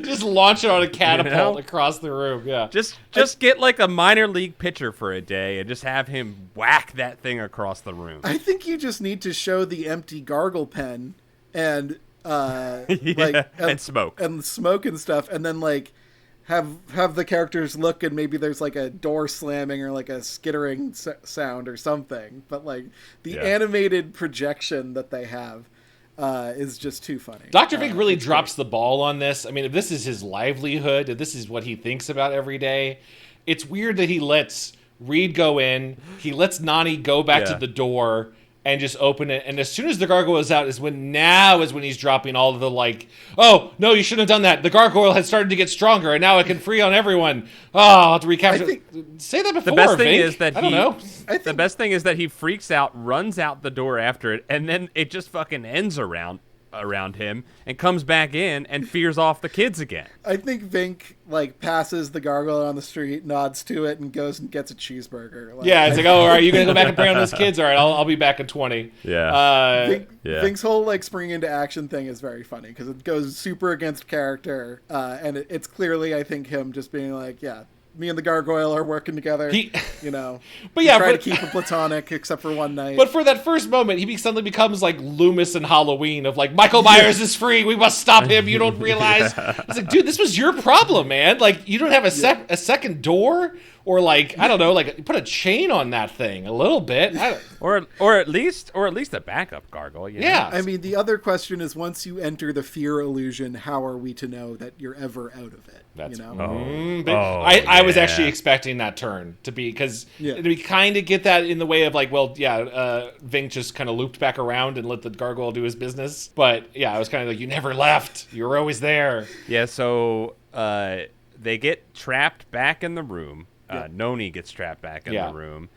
Just launch it on a catapult across the room. Yeah. Just get like a minor league pitcher for a day and just have him whack that thing across the room. I think you just need to show the empty gargle pen and and smoke and stuff, and then like have the characters look, and maybe there's like a door slamming or like a skittering sound or something. But like the animated projection that they have is just too funny. Dr. Vink really drops the ball on this. I mean, if this is his livelihood, if this is what he thinks about every day, it's weird that he lets Reed go in, he lets Nani go back to the door, and just open it. And as soon as the gargoyle is out is when he's dropping all of the like, oh, no, you shouldn't have done that. The gargoyle has started to get stronger and now it can free on everyone. Oh, I'll have to recapture. Say that before, The best thing Vink. is that I don't know. The best thing is that he freaks out, runs out the door after it, and then it just fucking ends around him and comes back in and fears off the kids again. I think Vink like passes the gargoyle on the street, nods to it, and goes and gets a cheeseburger. Like, Yeah, it's like, oh, all right, you gonna go back and prey on those kids? All right, I'll be back in 20. Yeah. Vink's whole like spring into action thing is very funny because it goes super against character, and it's clearly, I think, him just being like, yeah, me and the gargoyle are working together. But yeah, try to keep it platonic except for one night. But for that first moment, he suddenly becomes like Loomis in Halloween of like, Michael Myers is free. We must stop him. You don't realize. It's like, dude, this was your problem, man. Like, you don't have a second door, or like, I don't know, like put a chain on that thing a little bit, or at least a backup gargoyle. You know? Yeah. I mean, the other question is, once you enter the fear illusion, how are we to know that you're ever out of it? That's, you know? I was actually expecting that turn to be, because we kind of get that in the way of like, well, Vink just kind of looped back around and let the gargoyle do his business. But yeah, I was kind of like, you never left. You were always there. Yeah, so they get trapped back in the room. Noni gets trapped back in the room.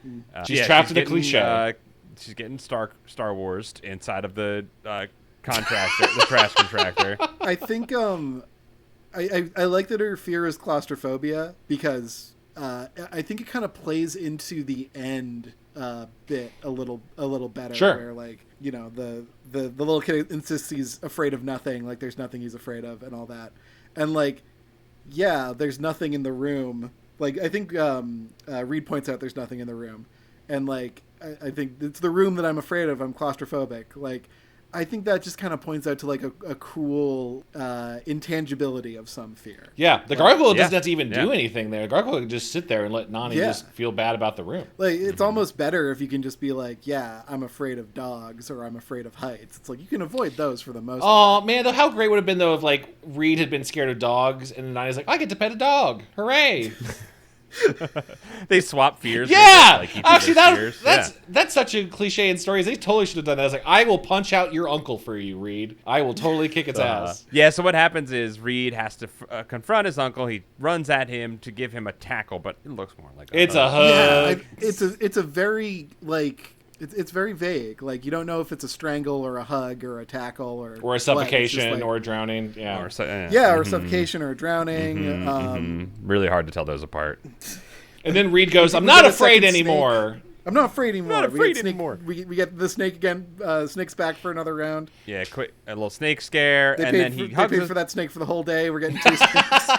She's trapped in the cliche. She's getting Star Wars inside of the contractor, the trash contractor. I think I like that her fear is claustrophobia because I think it kind of plays into the end bit a little better. Sure. Where like, you know, the little kid insists he's afraid of nothing, like there's nothing he's afraid of and all that. And like, yeah, there's nothing in the room. Like, I think Reed points out there's nothing in the room. And like, I think it's the room that I'm afraid of. I'm claustrophobic. Like, I think that just kind of points out to like a cool intangibility of some fear. Yeah, the gargoyle doesn't have to even do anything there. The gargoyle can just sit there and let Nani just feel bad about the room. Like, it's almost better if you can just be like, yeah, I'm afraid of dogs or I'm afraid of heights. It's like, you can avoid those for the most part. Oh, man, though, how great would it have been, though, if like Reed had been scared of dogs and then Nani's like, I get to pet a dog. Hooray. They swap fears. Yeah, actually, that's such a cliche in stories. They totally should have done that. It's like, I will punch out your uncle for you, Reed. I will totally kick its ass. Yeah. So what happens is Reed has to confront his uncle. He runs at him to give him a tackle, but it looks more like a hug. Yeah, it's a very like. It's very vague. Like, you don't know if it's a strangle or a hug or a tackle or a suffocation or a drowning. Yeah, or suffocation or a drowning. Really hard to tell those apart. And then Reed goes, "I'm not afraid anymore." I'm not afraid anymore. I'm not afraid anymore. We get the snake again. Snake's back for another round. Yeah, quick, a little snake scare, and then he hugs paid for that snake for the whole day. We're getting 2 snakes.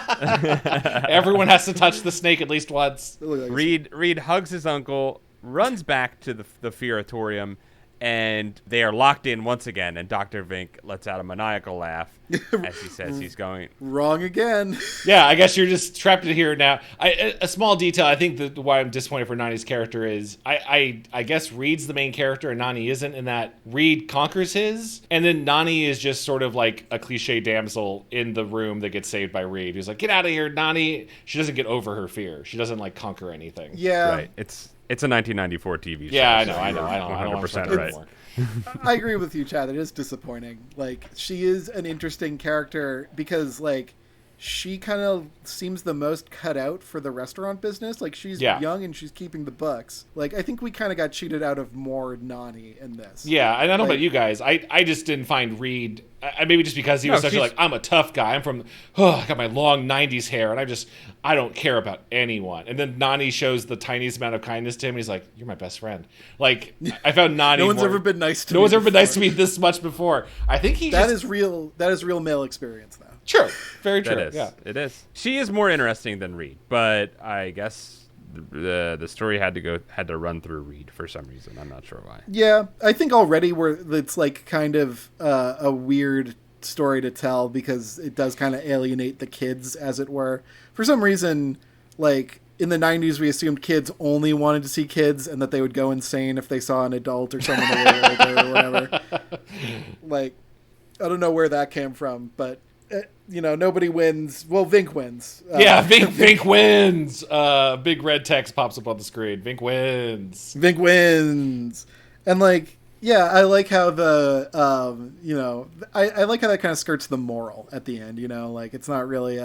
Everyone has to touch the snake at least once. Reed hugs his uncle, runs back to the Fearatorium, and they are locked in once again, and Dr. Vink lets out a maniacal laugh as he says he's going... Wrong again. Yeah, I guess you're just trapped in here now. A small detail, I think that why I'm disappointed for Nani's character is, I guess Reed's the main character and Nani isn't, in that Reed conquers his, and then Nani is just sort of like a cliche damsel in the room that gets saved by Reed, who's like, get out of here, Nani. She doesn't get over her fear. She doesn't like conquer anything. Yeah. Right. It's a 1994 TV show. Yeah, I know. I don't 100% right. I agree with you, Chad. It is disappointing. Like, she is an interesting character because, like, she kind of seems the most cut out for the restaurant business. Like, she's young and she's keeping the books. Like, I think we kind of got cheated out of more Nani in this. Yeah, and I don't know about you guys. I just didn't find Reed... maybe just because he was such a, like, I'm a tough guy. I'm from... I got my long 90s hair, and I don't care about anyone. And then Nani shows the tiniest amount of kindness to him, and he's like, you're my best friend. Like, I found Nani... No one's ever been nice to me. No one's ever been nice to me this much before. I think That is real male experience, though. True. Very true. It is. She is more interesting than Reed, but I guess the story had to run through Reed for some reason. I'm not sure why. Yeah, I think already it's like kind of a weird story to tell because it does kind of alienate the kids, as it were. For some reason, like in the 90s, we assumed kids only wanted to see kids and that they would go insane if they saw an adult or someone older or whatever. Like, I don't know where that came from, but nobody wins. Well, Vink wins. Vink wins. Big red text pops up on the screen. Vink wins. Vink wins. And like, Yeah, I like how I like how that kind of skirts the moral at the end, like it's not really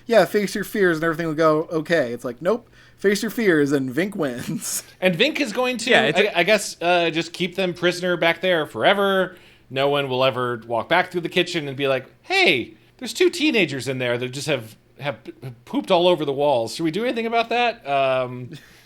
face your fears and everything will go okay. It's like, nope, face your fears and Vink wins. And Vink is going to, I guess, just keep them prisoner back there forever. No one will ever walk back through the kitchen and be like, hey, there's 2 teenagers in there that just have pooped all over the walls. Should we do anything about that?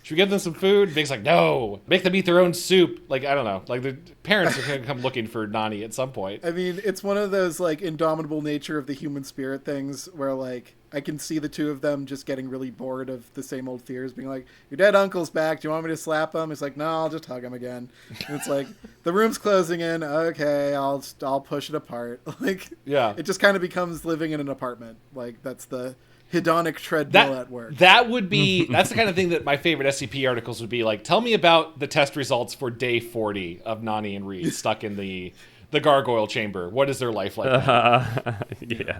Should we give them some food? Vink's like, no. Make them eat their own soup. Like, I don't know. Like, the parents are going to come looking for Nani at some point. I mean, it's one of those, like, indomitable nature of the human spirit things where, like, I can see the two of them just getting really bored of the same old fears, being like, your dead uncle's back. Do you want me to slap him? He's like, no, I'll just hug him again. And it's like, the room's closing in. Okay, I'll push it apart. Like, yeah. It just kind of becomes living in an apartment. Like, that's the hedonic treadmill at work. That's the kind of thing that my favorite SCP articles would be like, tell me about the test results for day 40 of Nani and Reed stuck in the gargoyle chamber. What is their life like? Yeah.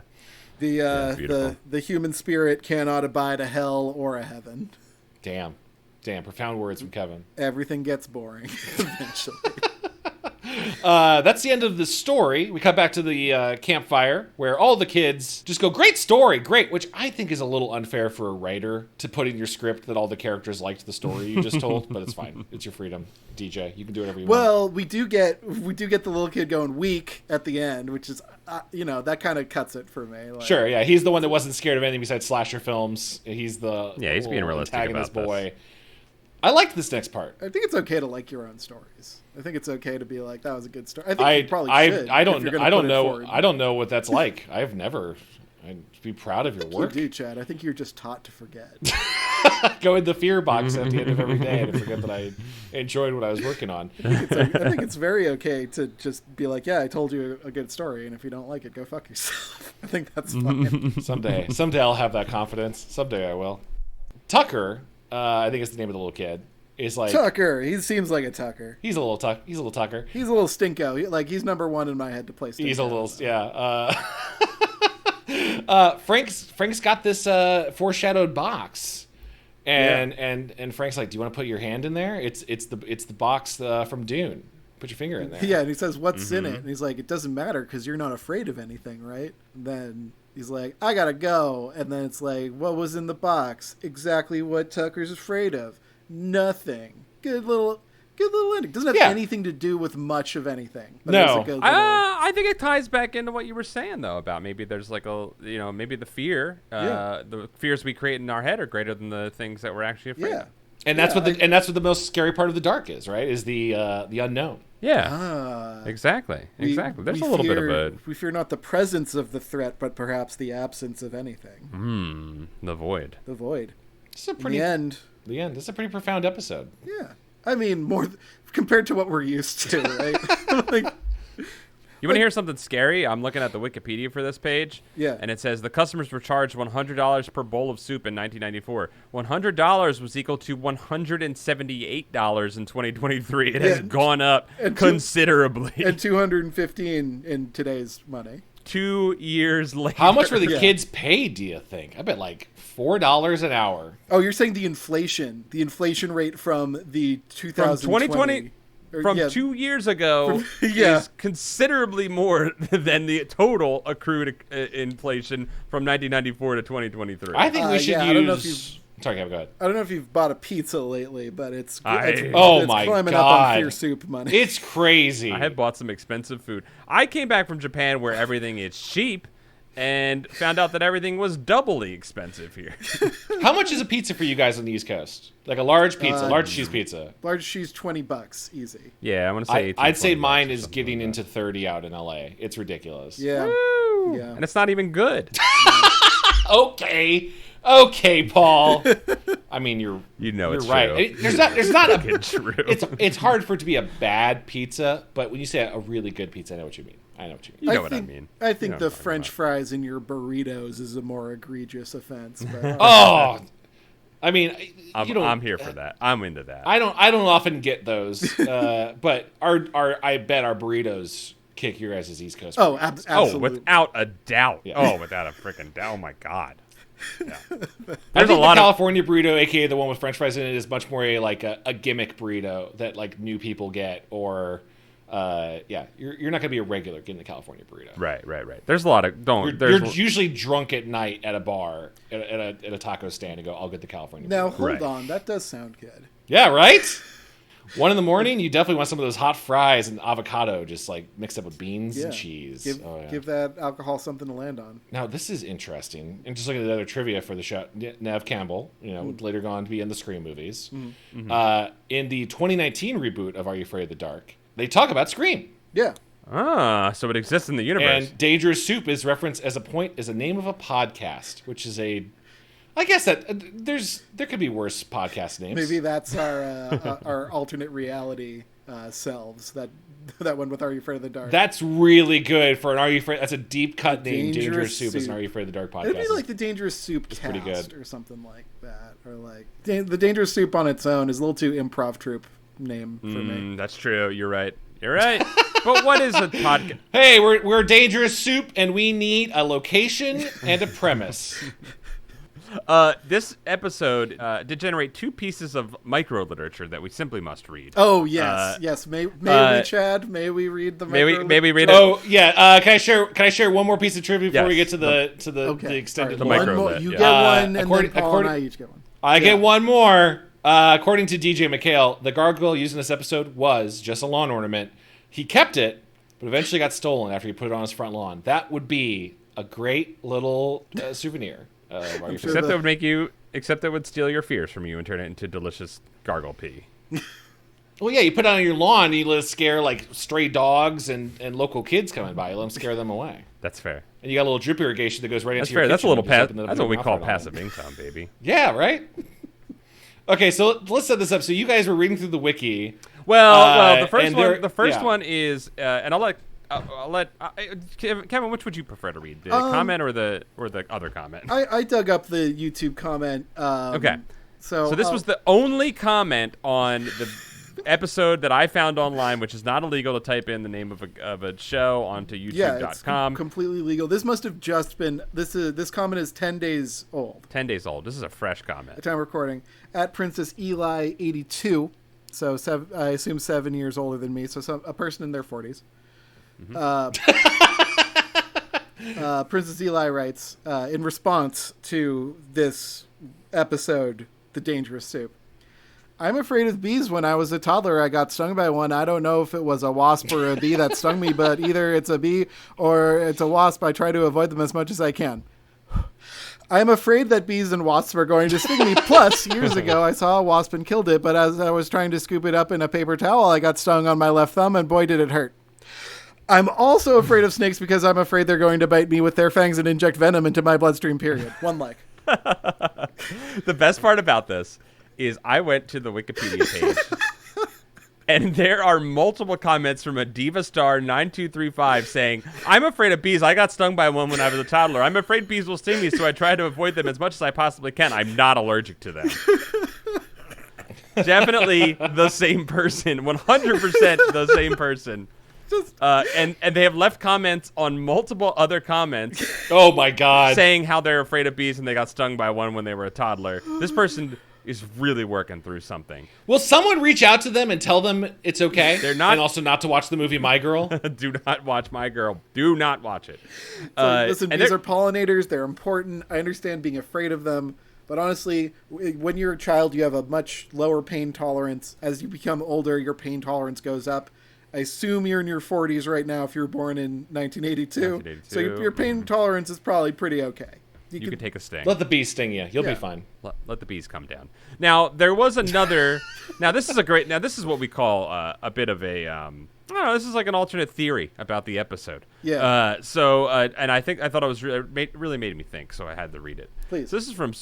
The human spirit cannot abide a hell or a heaven. Damn. Profound words from Kevin. Everything gets boring eventually. That's the end of the story. We cut back to the campfire where all the kids just go, great story, great, which I think is a little unfair for a writer to put in your script that all the characters liked the story you just told, but it's fine. It's your freedom, DJ. You can do whatever you want. Well, we do get the little kid going weak at the end, which is, that kind of cuts it for me. Like, sure, yeah. He's the one that wasn't scared of anything besides slasher films. He's he's being realistic about boy. this. I liked this next part. I think it's okay to like your own stories. I think it's okay to be like, that was a good story. I think you probably should. I don't know what that's like. I'd be proud of your work. You do, Chad. I think you're just taught to forget. Go in the fear box at the end of every day and forget that I enjoyed what I was working on. I think it's very okay to just be like, yeah, I told you a good story, and if you don't like it, go fuck yourself. I think that's fine. Someday I'll have that confidence. Someday I will. Tucker, I think it's the name of the little kid, is like Tucker. He seems like a Tucker. He's a little Tucker. He's a little stinko. He's number one in my head to play stinko. He's a little Frank's got this foreshadowed box, and Frank's like, do you want to put your hand in there? It's the box from Dune. Put your finger in there. Yeah, and he says, what's in it? And he's like, it doesn't matter because you're not afraid of anything, right? And then he's like, I gotta go. And then it's like, what was in the box? Exactly what Tucker's afraid of. Nothing. Good little ending. Doesn't have anything to do with much of anything. But no. I think it ties back into what you were saying, though, about maybe there's like maybe the fear, the fears we create in our head are greater than the things that we're actually afraid of. And that's what the most scary part of the dark is, right? Is the unknown. Yeah. Exactly. There's a little bit of a... We fear not the presence of the threat, but perhaps the absence of anything. The void. The void. The end. This is a pretty profound episode. Yeah. I mean, more compared to what we're used to, right? You want to hear something scary? I'm looking at the Wikipedia for this page. Yeah. And it says the customers were charged $100 per bowl of soup in 1994. $100 was equal to $178 in 2023. It has gone up considerably. And $215 in today's money. 2 years later. How much were the kids paid, do you think? I bet like $4 an hour. Oh, you're saying the inflation rate from the 2020 from 2 years ago is considerably more than the total accrued inflation from 1994 to 2023. I think we should use... Sorry, Kevin, go ahead. I don't know if you've bought a pizza lately, but it's my climbing up on fear soup money. It's crazy. I have bought some expensive food. I came back from Japan where everything is cheap and found out that everything was doubly expensive here. How much is a pizza for you guys on the East Coast? Like a large pizza, large cheese pizza. Large cheese, $20 easy. Yeah, I'm gonna say. I'd say mine is getting into 30 out in LA. It's ridiculous. Yeah, yeah, and it's not even good. Okay, Paul. I mean, you're it's right. True. There's not a true. It's hard for it to be a bad pizza, but when you say a really good pizza, I know what you mean. You know what I mean. I think the French fries in your burritos is a more egregious offense. But, I mean, I'm here for that. I'm into that. I don't often get those, but I bet our burritos kick your guys' East Coast. Oh, absolutely. Oh, without a doubt. Yeah. Oh, without a freaking doubt. Oh my God. Yeah. I think the California burrito, aka the one with French fries in it, is much more a gimmick burrito that like new people get, or yeah, you're not gonna be a regular getting the California burrito. Right. There's a lot of You're usually drunk at night at a bar at a taco stand and go, I'll get the California burrito. Now hold on, that does sound good. Yeah, right. 1 a.m, you definitely want some of those hot fries and avocado just like mixed up with beans and cheese. Give that alcohol something to land on. Now this is interesting. And just looking at the other trivia for the show, Neve Campbell, would later go on to be in the Scream movies. Mm-hmm. In the 2019 reboot of Are You Afraid of the Dark, they talk about Scream. Yeah. So it exists in the universe. And Dangerous Soup is referenced as a name of a podcast, which is I guess that there could be worse podcast names. Maybe that's our alternate reality selves. That one with Are You Afraid of the Dark? That's really good for an Are You Afraid. That's a deep cut name. Dangerous Soup is an Are You Afraid of the Dark podcast. It'd be like the Dangerous Soup cast pretty good. or something like that, or like the Dangerous Soup on its own is a little too improv troupe name for me. That's true. You're right. But what is a podcast? Hey, we're Dangerous Soup, and we need a location and a premise. This episode did generate 2 pieces of micro literature that we simply must read. Oh yes. May we, Chad? May we read the? May we read it? Oh yeah. Can I share one more piece of trivia before we get to the extended the lore? micro more, lit, you yeah. get one, and then Paul and I each get one. I get one more. According to DJ McHale, the gargoyle used in this episode was just a lawn ornament. He kept it, but eventually got stolen after he put it on his front lawn. That would be a great little souvenir. Except that would steal your fears from you and turn it into delicious gargle pee. Well, yeah, you put it on your lawn and you let it scare like stray dogs and local kids coming by. You let them scare them away. That's fair. And you got a little drip irrigation that goes right into your kitchen. That's fair. That's what we call passive passive income, baby. Yeah, right? Okay, so let's set this up. So you guys were reading through the wiki. Well, the first one is, and I'll let Kevin. Which would you prefer to read, the comment or the other comment? I dug up the YouTube comment. Okay, so this was the only comment on the episode that I found online, which is not illegal to type in the name of a show onto YouTube.com. It's completely legal. This must have just been this comment is 10 days old. 10 days old. This is a fresh comment. At time of recording, at Princess Eli 82. So I assume 7 years older than me. So a person in their 40s. Mm-hmm. Princess Eli writes in response to this episode, The Dangerous Soup. I'm afraid of bees. When I was a toddler, I got stung by one. I don't know if it was a wasp or a bee that stung me, but either it's a bee or it's a wasp. I try to avoid them as much as I can. I'm afraid that bees and wasps are going to sting me. Plus, years ago, I saw a wasp and killed it, but as I was trying to scoop it up in a paper towel, I got stung on my left thumb, and boy, did it hurt. I'm also afraid of snakes because I'm afraid they're going to bite me with their fangs and inject venom into my bloodstream, period. One leg. The best part about this is I went to the Wikipedia page, and there are multiple comments from a Diva Star 9235 saying, I'm afraid of bees. I got stung by one when I was a toddler. I'm afraid bees will sting me, so I try to avoid them as much as I possibly can. I'm not allergic to them. Definitely the same person. 100% the same person. And they have left comments on multiple other comments. Oh my God. Saying how they're afraid of bees and they got stung by one when they were a toddler. This person is really working through something. Will someone reach out to them and tell them it's okay? They're not, and also not to watch the movie My Girl? Do not watch My Girl. Do not watch it. Listen, bees are pollinators. They're important. I understand being afraid of them. But honestly, when you're a child, you have a much lower pain tolerance. As you become older, your pain tolerance goes up. I assume you're in your 40s right now if you were born in 1982. So your pain tolerance is probably pretty okay. You can take a sting. Let the bees sting you. You'll be fine. Let the bees come down. Now, there was another... Now, this is what we call a bit of a... I don't know, this is like an alternate theory about the episode. Yeah. And I thought it was really made me think, so I had to read it. Please. So this is from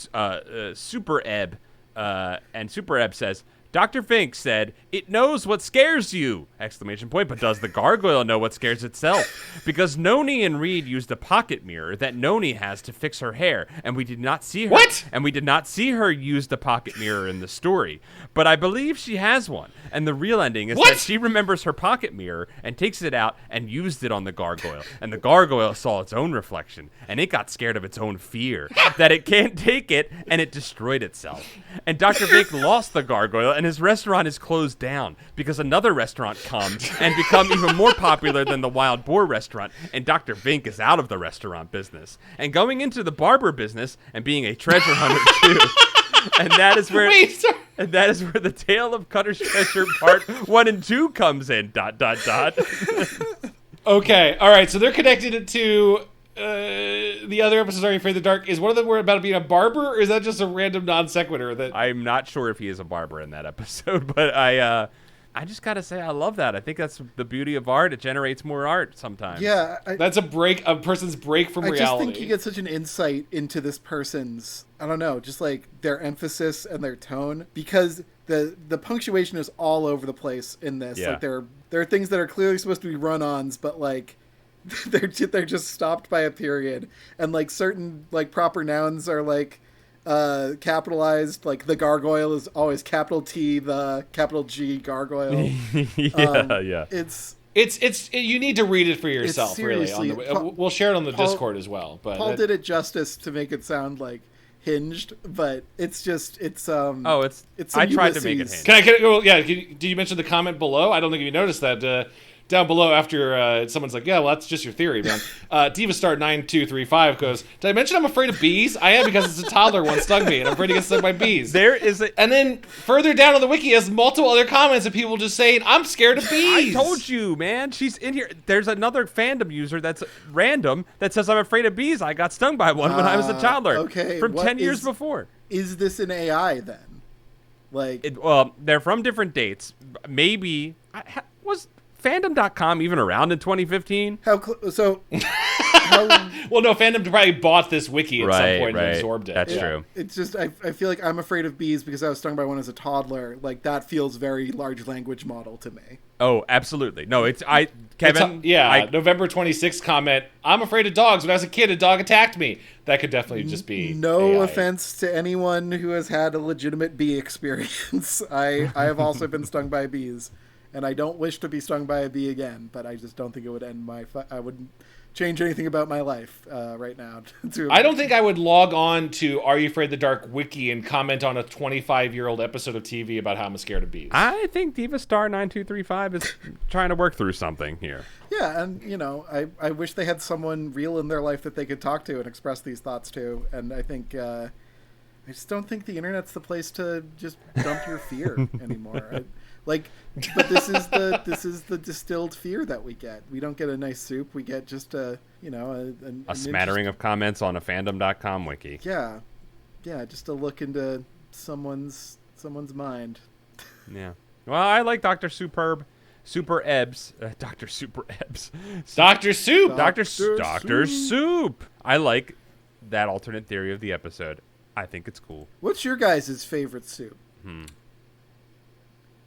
Super Ebb, and Super Ebb says... Dr. Vink said, "It knows what scares you!" ! But does the gargoyle know what scares itself? Because Noni and Reed used a pocket mirror that Noni has to fix her hair, and we did not see her. What? And we did not see her use the pocket mirror in the story. But I believe she has one. And the real ending is that she remembers her pocket mirror and takes it out and used it on the gargoyle. And the gargoyle saw its own reflection, and it got scared of its own fear that it can't take it, and it destroyed itself. And Dr. Vink lost the gargoyle and his restaurant is closed down because another restaurant comes and become even more popular than the Wild Boar restaurant, and Dr. Vink is out of the restaurant business and going into the barber business and being a treasure hunter too. And that is where the tale of Cutter's Treasure Part 1 and 2 comes in. ... Okay, all right. So they're connected it to the other episodes. Are You Afraid of the Dark? Is one of them about being a barber, or is that just a random non sequitur? That I'm not sure if he is a barber in that episode, but I just gotta say I love that. I think that's the beauty of art. It generates more art sometimes. Yeah, that's a person's break from reality. I just think you get such an insight into this person's, I don't know, just like their emphasis and their tone, because the punctuation is all over the place in this. Yeah. Like there are things that are clearly supposed to be run-ons, but like they're just stopped by a period, and like certain like proper nouns are like capitalized. Like the gargoyle is always capital T, the capital G gargoyle. Yeah. It's you need to read it for yourself. Really, we'll share it on the Discord as well. But Paul did it justice to make it sound like hinged, but it's I tried to make it hinged. Did you mention the comment below? I don't think you noticed that. Down below, after someone's like, yeah, well, that's just your theory, man. DivaStar9235 goes, did I mention I'm afraid of bees? I am, because it's a toddler once stung me, and I'm afraid to get stung by bees. And then further down on the wiki has multiple other comments of people just saying, I'm scared of bees. I told you, man. She's in here. There's another fandom user that's random that says, I'm afraid of bees. I got stung by one when I was a toddler. Okay, from 10 years before. Is this an AI then? Like, well, they're from different dates. Maybe was Fandom.com even around in 2015? Well, no, Fandom probably bought this wiki at some point and absorbed it. That's true. It's just, I feel like I'm afraid of bees because I was stung by one as a toddler. Like, that feels very large language model to me. Oh, absolutely. No, November 26th comment, I'm afraid of dogs. When I was a kid, a dog attacked me. That could definitely just be no AI. offense to anyone who has had a legitimate bee experience. I have also been stung by bees. And I don't wish to be stung by a bee again, but I just don't think it would end I wouldn't change anything about my life right now. I don't think I would log on to Are You Afraid of the Dark wiki and comment on a 25-year-old episode of TV about how I'm scared of bees. I think DivaStar9235 is trying to work through something here. Yeah, and, I wish they had someone real in their life that they could talk to and express these thoughts to. And I think, I just don't think the internet's the place to just dump your fear anymore. But this is the distilled fear that we get. We don't get a nice soup. We get just a smattering of comments on a Fandom.com wiki. Yeah, just a look into someone's mind. Yeah. Well, I like Dr. Super Ebbs. Dr. Super Ebbs. Dr. Soup. Dr. Soup. I like that alternate theory of the episode. I think it's cool. What's your guys' favorite soup?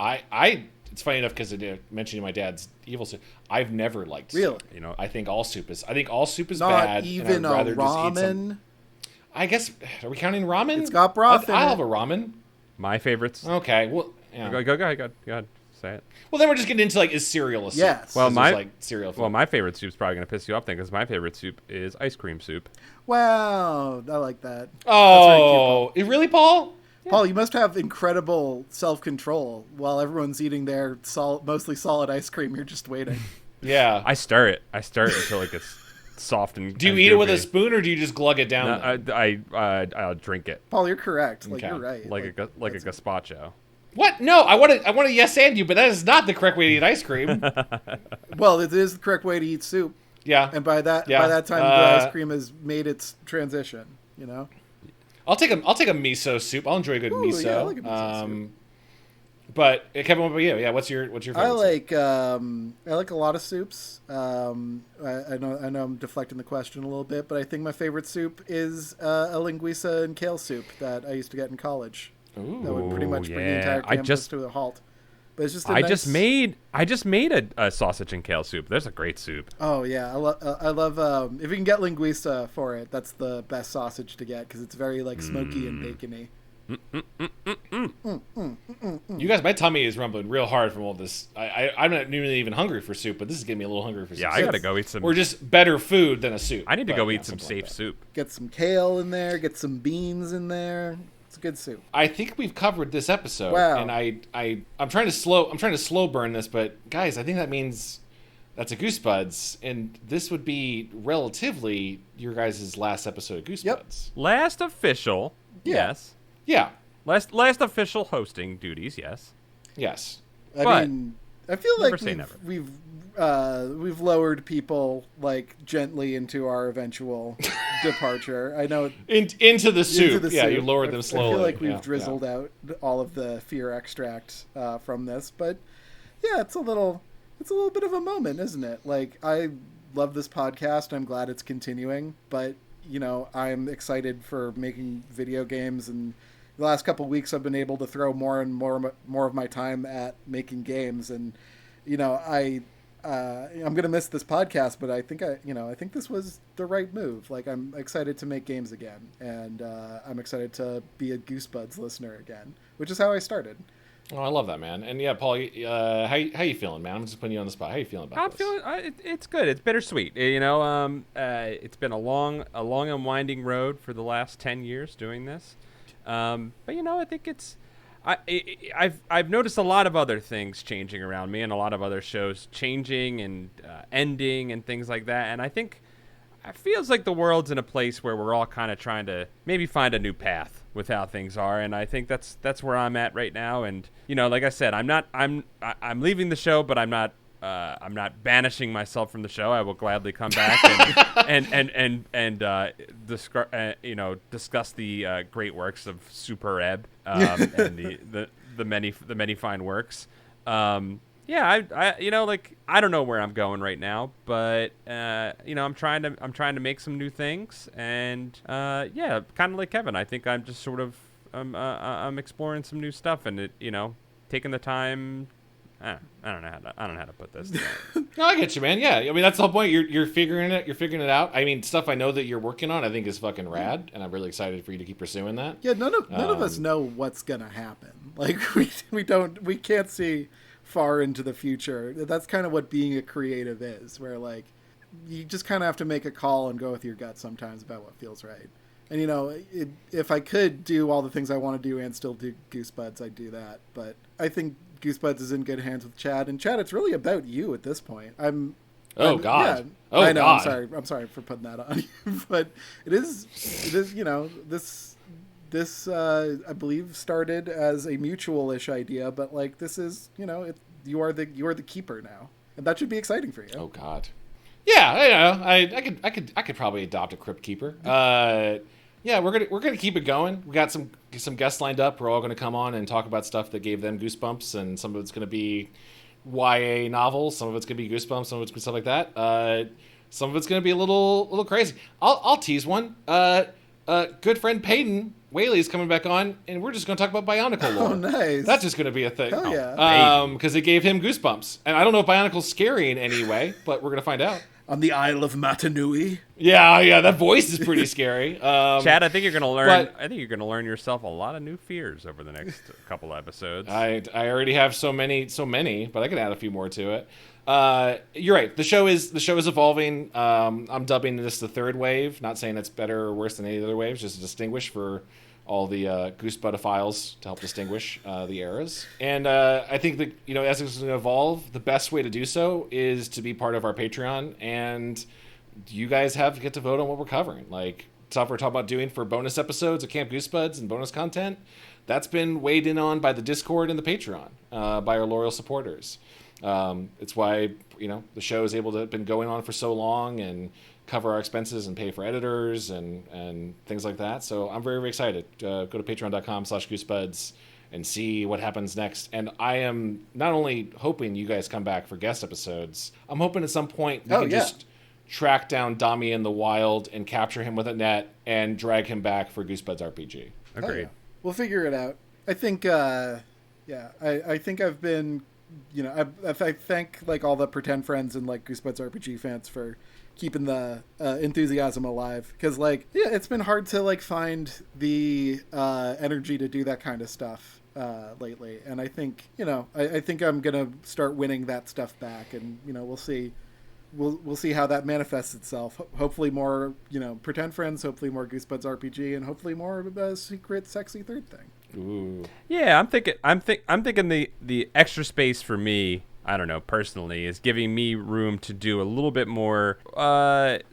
It's funny enough because mentioning my dad's evil soup. I've never liked soup. Really? I think all soup is bad. Not even a ramen. I guess, are we counting ramen? It's got broth in it. I'll have a ramen. My favorites. Okay, well, yeah. Go ahead. Say it. Well, then we're just getting into is cereal a soup? Yes. Well, cereal food. Well, my favorite soup's probably going to piss you off then, because my favorite soup is ice cream soup. Wow, I like that. Oh, really, Paul? Yeah. Paul, you must have incredible self-control while everyone's eating their mostly solid ice cream. You're just waiting. Yeah. I stir it until it gets soft and. Do you eat it with a spoon, or do you just glug it down? No, I'll drink it. Paul, you're correct. Okay. You're right. Like a gazpacho. What? No, I want to yes and you, but that is not the correct way to eat ice cream. Well, it is the correct way to eat soup. Yeah. And by that time, the ice cream has made its transition. I'll take a miso soup. I'll enjoy a good miso. Yeah, I like a miso soup. But Kevin, what about you? Yeah, what's your favorite? I like a lot of soups. I know I'm deflecting the question a little bit, but I think my favorite soup is a linguiça and kale soup that I used to get in college. Ooh, that would pretty much bring the entire campus to a halt. But it's just I just made a sausage and kale soup. There's a great soup. Oh yeah, I love if you can get linguiça for it, that's the best sausage to get because it's very smoky and bacony. You guys, my tummy is rumbling real hard from all this. I'm not really even hungry for soup, but this is getting me a little hungry for soup. Yeah, I gotta go eat some. Or just better food than a soup. I need to go eat some safe soup. Get some kale in there. Get some beans in there. It's a good soup. I think we've covered this episode. Wow. And I'm trying to slow burn this, but guys, I think that means that's a Goosebuds, and this would be relatively your guys' last episode of Goosebuds. Yep. Last official. Yeah. Yes. Yeah. Last official hosting duties. Yes. Yes. I mean, I feel never like say never. we've lowered people like gently into our eventual departure. I know Into the soup. into the Yeah, soup. you lowered them slowly. I feel like we've Yeah, drizzled out all of the fear extract from this, but yeah, it's a little bit of a moment, isn't it? Like, I love this podcast. I'm glad it's continuing, but I'm excited for making video games, and the last couple of weeks I've been able to throw more and more of my time at making games, and I'm gonna miss this podcast, but I think this was the right move. Like, I'm excited to make games again, and I'm excited to be a Goosebuds listener again, which is how I started. Oh, I love that, man. And yeah, Paul, how you feeling, man? I'm just putting you on the spot. How you feeling about this? It's good. It's bittersweet. It's been a long and winding road for the last 10 years doing this. But I think I've noticed a lot of other things changing around me, and a lot of other shows changing and ending and things like that. And I think it feels like the world's in a place where we're all kind of trying to maybe find a new path with how things are, and I think that's where I'm at right now. And like I said, I'm leaving the show, but I'm not banishing myself from the show. I will gladly come back and discuss the great works of Super Ebb and the many fine works. I don't know where I'm going right now, but I'm trying to make some new things, and kind of like Kevin, I think I'm just sort of I'm exploring some new stuff, and taking the time. I don't know how to put this. No, I get you, man. Yeah, I mean that's the whole point. You're figuring it. You're figuring it out. I mean, stuff I know that you're working on, I think is fucking rad, and I'm really excited for you to keep pursuing that. Yeah, none of us know what's gonna happen. Like we can't see far into the future. That's kind of what being a creative is, where like you just kind of have to make a call and go with your gut sometimes about what feels right. And if I could do all the things I want to do and still do Goosebuds, I'd do that. But I think Goosebuds is in good hands with Chad. And Chad, it's really about you at this point. God. Yeah, oh, I know. God. I'm sorry for putting that on you, but it is. This I believe started as a mutual-ish idea, but like this is, you are the keeper now, and that should be exciting for you. Oh God. Yeah, I could probably adopt a crypt keeper. Yeah, we're gonna keep it going. We got some guests lined up. We're all gonna come on and talk about stuff that gave them goosebumps, and some of it's gonna be YA novels, some of it's gonna be goosebumps, some of it's gonna be stuff like that. Some of it's gonna be a little crazy. I'll tease one. Good friend Peyton Whaley's coming back on, and we're just going to talk about Bionicle lore. Oh, nice. That's just going to be a thing. Hell yeah. Because it gave him goosebumps. And I don't know if Bionicle's scary in any way, but we're going to find out. On the Isle of Matanui. Yeah, that voice is pretty scary. Chad, I think you're going to learn. I think you're going to learn yourself a lot of new fears over the next couple episodes. I already have so many, but I can add a few more to it. You're right. The show is evolving. I'm dubbing this the third wave. Not saying it's better or worse than any other waves, just to distinguish for all the Goosebudophiles to help distinguish the eras. And I think that as it's going to evolve, the best way to do so is to be part of our Patreon, and you guys get to vote on what we're covering. Like stuff we're talking about doing for bonus episodes of Camp Goosebuds and bonus content. That's been weighed in on by the Discord and the Patreon, by our loyal supporters. It's why the show is able to have been going on for so long and cover our expenses and pay for editors and things like that. So I'm very, very excited. Go to patreon.com/goosebuds and see what happens next. And I am not only hoping you guys come back for guest episodes, I'm hoping at some point we can just track down Dami in the wild and capture him with a net and drag him back for Goosebuds RPG. Agreed. Oh, yeah. We'll figure it out. I think, I think I've been, I thank like all the pretend friends and like Goosebuds RPG fans for keeping the enthusiasm alive, because it's been hard to like find the energy to do that kind of stuff lately, and I think I think I'm gonna start winning that stuff back, and we'll see we'll see how that manifests itself. Hopefully more, pretend friends. Hopefully more Goosebuds RPG, and hopefully more of a secret, sexy third thing. Ooh. Yeah, I'm thinking the extra space for me, I don't know, personally, is giving me room to do a little bit more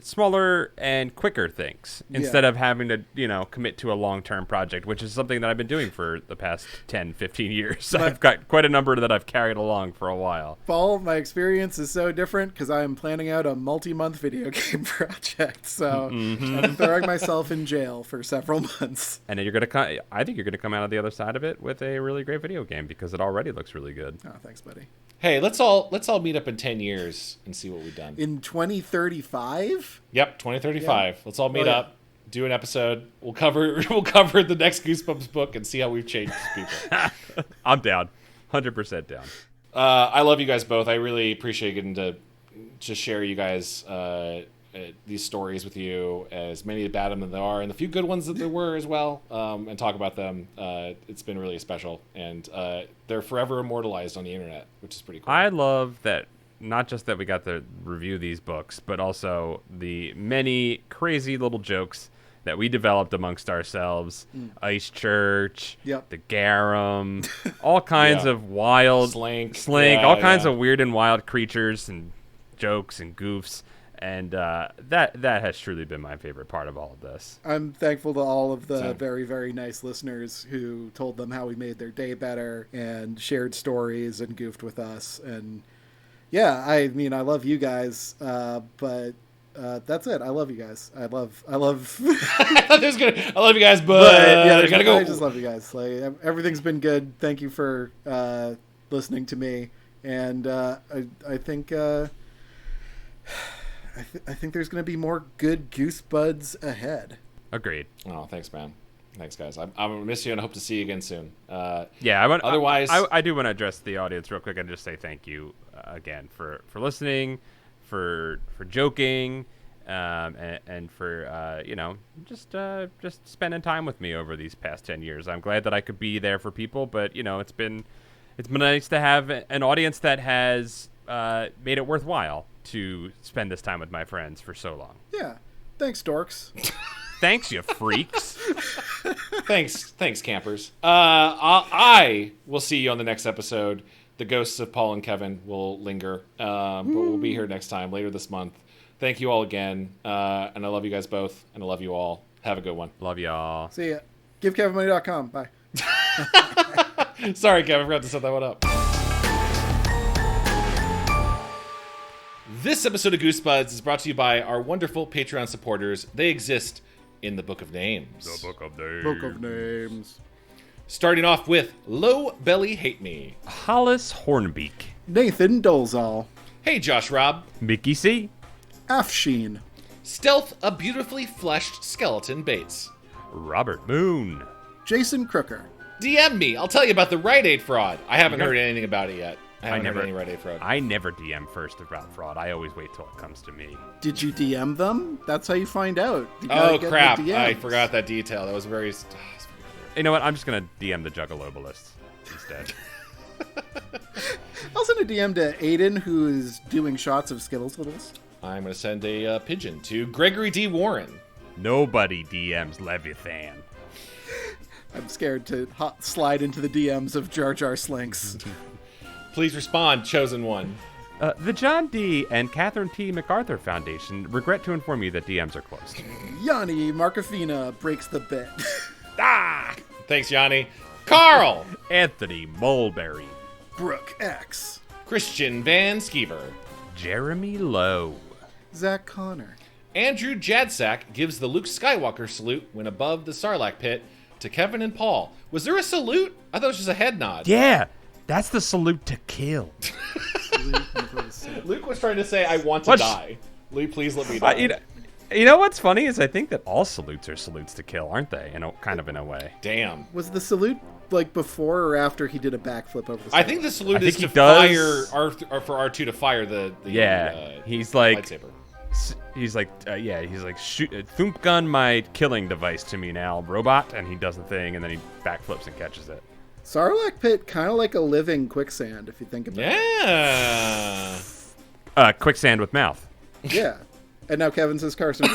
smaller and quicker things instead of having to, commit to a long-term project, which is something that I've been doing for the past 10, 15 years. I've got quite a number that I've carried along for a while. Paul, my experience is so different because I'm planning out a multi-month video game project, so I'm throwing myself in jail for several months. And then I think you're gonna come out of the other side of it with a really great video game because it already looks really good. Oh, thanks, buddy. Hey, let's all meet up in 10 years and see what we've done. In 2035? Yep, 2035. Yeah. Let's all meet up, do an episode. We'll cover the next Goosebumps book and see how we've changed as people. I'm down. 100% down. I love you guys both. I really appreciate getting to share you guys these stories with you, as many bad ones there are and the few good ones that there were as well, and talk about them. It's been really special, and they're forever immortalized on the internet, which is pretty cool. I love that, not just that we got to review these books, but also the many crazy little jokes that we developed amongst ourselves. Ice Church, the Garum, all kinds of wild Slink, all kinds of weird and wild creatures and jokes and goofs. And that has truly been my favorite part of all of this. I'm thankful to all of the very, very nice listeners who told them how we made their day better and shared stories and goofed with us. And yeah, I mean, I love you guys, but that's it. I love you guys. I love. I love you guys, but yeah, gotta go. I just love you guys. Like, everything's been good. Thank you for listening to me, and I think. I think there's going to be more good Goosebuds ahead. Agreed. Oh, thanks, man. Thanks, guys. I'm going to miss you and hope to see you again soon. Otherwise, I do want to address the audience real quick and just say thank you again for listening, for joking, and for just spending time with me over these past 10 years. I'm glad that I could be there for people, but it's been nice to have an audience that has made it worthwhile to spend this time with my friends for so long. Yeah. Thanks, dorks. Thanks, you freaks. Thanks, campers. I will see you on the next episode. The ghosts of Paul and Kevin will linger, but we'll be here next time, later this month. Thank you all again, and I love you guys both, and I love you all. Have a good one. Love y'all. See ya. GiveKevinMoney.com. Bye. Sorry, Kevin, I forgot to set that one up. This episode of Goosebuds is brought to you by our wonderful Patreon supporters. They exist in the Book of Names. The Book of Names. Book of Names. Starting off with Low Belly Hate Me, Hollis Hornbeak, Nathan Dolezal, Hey Josh Robb, Mickey C, Afsheen, Stealth a Beautifully Fleshed Skeleton Bates, Robert Moon, Jason Crooker. DM me. I'll tell you about the Rite Aid fraud. I haven't heard anything about it yet. I haven't heard any Rite Aid fraud. I never DM first about fraud. I always wait till it comes to me. Did you DM them? That's how you find out. Oh, crap. I forgot that detail. That was very... You know what? I'm just going to DM the Juggalobalist instead. I'll send a DM to Aiden, who is doing shots of Skittles Littles. I'm going to send a pigeon to Gregory D. Warren. Nobody DMs Leviathan. I'm scared to slide into the DMs of Jar Jar Slinks. Please respond, chosen one. The John D. and Catherine T. MacArthur Foundation regret to inform you that DMs are closed. Yanni Marcafina breaks the bit. Thanks, Yanni. Carl! Anthony Mulberry. Brooke X. Christian Van Skeever. Jeremy Lowe. Zach Connor. Andrew Jadsack gives the Luke Skywalker salute when above the Sarlacc pit to Kevin and Paul. Was there a salute? I thought it was just a head nod. Yeah, that's the salute to kill. Luke was trying to say, I want to die. Luke, please let me die. You know what's funny is I think that all salutes are salutes to kill, aren't they? Kind of in a way. Damn. Was the salute like before or after he did a backflip over the I think the salute is to fire for R2 to fire the he's like lightsaber. He's like shoot thump gun my killing device to me now, robot, and he does the thing and then he backflips and catches it. Sarlacc pit, kind of like a living quicksand if you think about it. Yeah. Quicksand with mouth. Yeah. And now Kevin says Carson.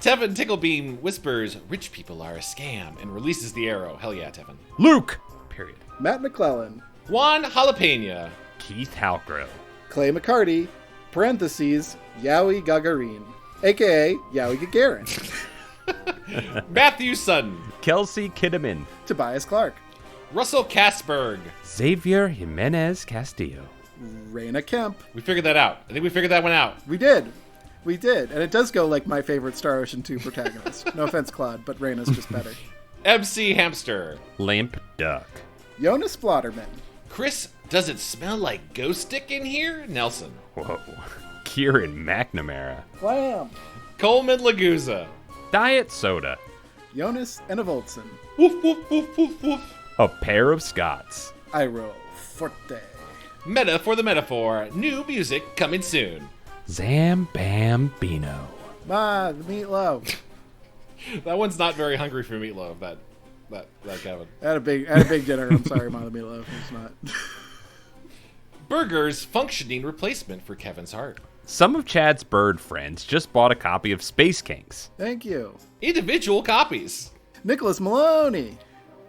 Tevin Ticklebeam whispers, "Rich people are a scam," and releases the arrow. Hell yeah, Tevin. Luke. Period. Matt McClellan. Juan Jalapeno. Keith Halgrove. Clay McCarty. Parentheses. Yowie Gagarin. A.K.A. Yowie Gagarin. Matthew Sutton. Kelsey Kidderman. Tobias Clark. Russell Kasberg. Xavier Jimenez Castillo. Raina Kemp. We figured that out. I think we figured that one out. We did. We did. And it does go like my favorite Star Ocean 2 protagonist. No offense, Claude, but Raina's just better. MC Hamster. Limp Duck. Jonas Flotterman. Chris, does it smell like ghost stick in here? Nelson. Whoa. Kieran McNamara. Wham. Coleman Laguza. Diet Soda. Jonas Enevoldsen. Woof, woof, woof, woof, woof. A pair of Scots. Iro Forte. Meta for the metaphor. New music coming soon. Zambambino. Ma, the meatloaf. That one's not very hungry for meatloaf, that Kevin. I had a big dinner. I'm sorry, Ma, the meatloaf. It's not. Burger's functioning replacement for Kevin's heart. Some of Chad's bird friends just bought a copy of Space Kinks. Thank you. Individual copies. Nicholas Maloney.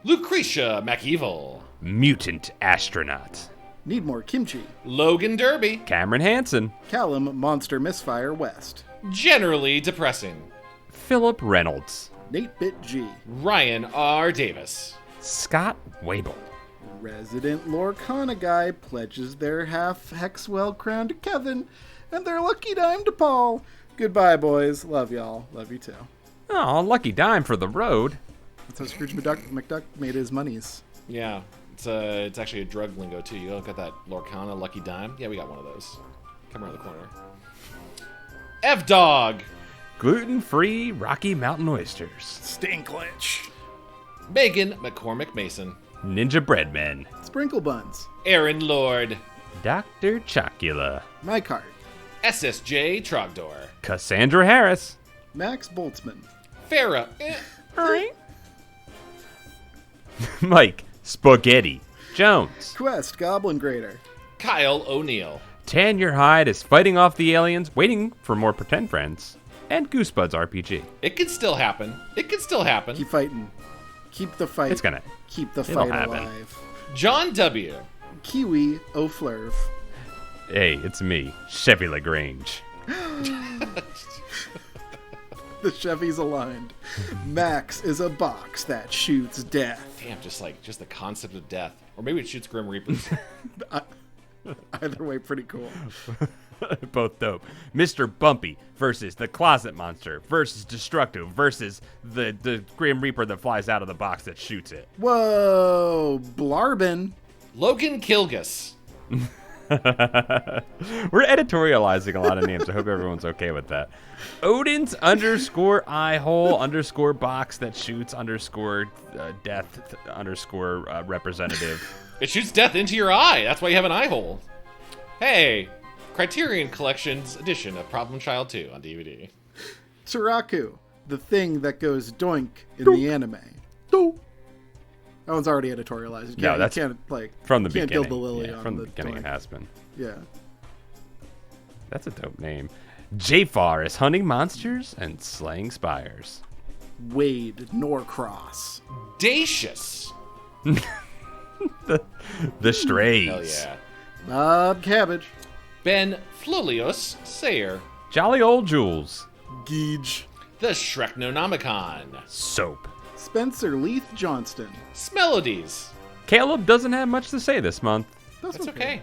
Lucretia McEvil. Mutant Astronaut. Need more kimchi. Logan Derby. Cameron Hansen. Callum Monster Misfire West. Generally depressing. Philip Reynolds. Nate Bit G. Ryan R. Davis. Scott Wable. Resident Lorcana guy pledges their half Hexwell crown to Kevin and their lucky dime to Paul. Goodbye, boys. Love y'all. Love you too. Oh, lucky dime for the road. That's how Scrooge McDuck made his monies. Yeah, it's actually a drug lingo too. You look at that Lorcana Lucky Dime. Yeah, we got one of those. Come around the corner. F-Dog. Gluten-free Rocky Mountain Oysters. Stinklinch. Megan McCormick Mason. Ninja Breadmen. Sprinkle Buns. Aaron Lord. Dr. Chocula. My Cart. SSJ Trogdor. Cassandra Harris. Max Boltzmann. Farah. Mike Spaghetti Jones. Quest Goblin Grader. Kyle O'Neill. Tan Your Hide is fighting off the aliens, waiting for more pretend friends. And Goosebuds RPG. It can still happen. It can still happen. Keep fighting. Keep the fight. It's gonna. Keep the it'll fight happen. alive. John W. Kiwi O'Flurv. Hey, it's me, Chevy LaGrange. The Chevy's aligned. Max is a box that shoots death. Damn, just the concept of death. Or maybe it shoots Grim Reapers. Either way, pretty cool. Both dope. Mr. Bumpy versus the Closet Monster versus Destructo versus the Grim Reaper that flies out of the box that shoots it. Whoa, Blarbin. Logan Kilgus. We're editorializing a lot of names. I hope everyone's okay with that. Odin's underscore eye hole underscore box that shoots underscore death underscore representative. It shoots death into your eye. That's why you have an eye hole. Hey, Criterion Collection's edition of Problem Child 2 on DVD. Taraku, the thing that goes doink in the anime. Doink. That one's already editorialized. No, that's you can't, like, from the can't beginning. Build the lily Yeah, on from the the beginning, doink. it has been. Yeah. That's a dope name. Jafar is hunting monsters and slaying spires. Wade Norcross. Dacious. The Strays. Hell yeah. Bob Cabbage. Ben Flulius Sayer. Jolly Old Jules. Geege. The Shreknonomicon. Soap. Spencer Leith Johnston. Smelodies. Caleb doesn't have much to say this month. That's okay.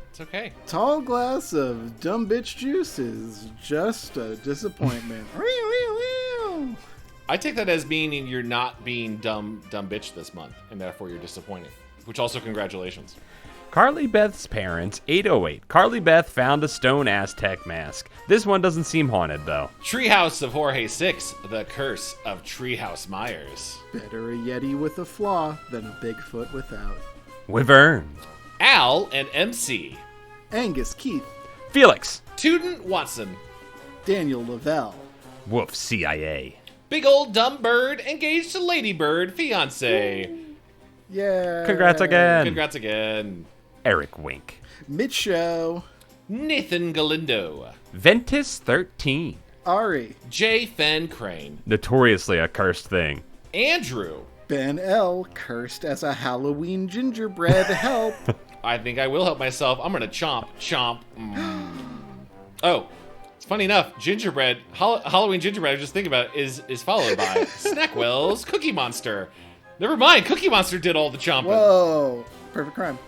It's okay. Tall glass of dumb bitch juice is just a disappointment. I take that as meaning you're not being dumb bitch this month, and therefore you're disappointed. Which also, congratulations. Carly Beth's parents, 808. Carly Beth found a stone Aztec mask. This one doesn't seem haunted, though. Treehouse of Jorge 6, The Curse of Treehouse Myers. Better a Yeti with a flaw than a Bigfoot without. Wyvern. Al and MC. Angus Keith. Felix. Tootin Watson. Daniel Lavelle. Wolf CIA. Big old dumb bird engaged to ladybird fiance. Yeah. Congrats again. Congrats again. Eric Wink. Mitch Show. Nathan Galindo, Ventus 13. Ari. J. Fen Crane, Notoriously a cursed thing. Andrew. Ben L. Cursed as a Halloween gingerbread. Help. I think I will help myself. I'm gonna chomp. Oh, it's funny enough. Gingerbread, Halloween gingerbread. I was just thinking about it, is followed by Snackwell's Cookie Monster. Never mind. Cookie Monster did all the chomping. Whoa. Perfect crime.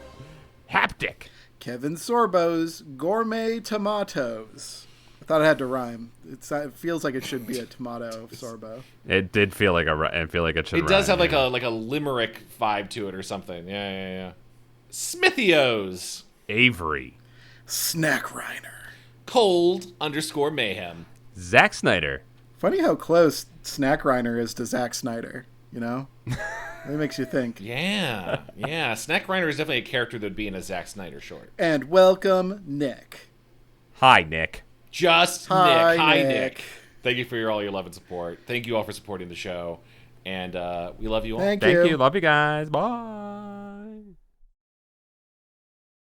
Haptic. Kevin Sorbo's Gourmet Tomatoes. I thought it had to rhyme. It feels like it should be a tomato Sorbo. It did feel like it should. It does have rhyme, like a limerick vibe to it or something. Yeah. Smithios. Avery. Snack Reiner. Cold_mayhem. Zack Snyder. Funny how close Snack Reiner is to Zack Snyder, you know? It makes you think. Yeah. Snack Reiner is definitely a character that would be in a Zack Snyder short. And welcome, Nick. Hi, Nick. Just Hi, Nick. Hi, Nick. Nick. Thank you for all your love and support. Thank you all for supporting the show. And we love you all. Thank Thank you. you. Love you guys. Bye.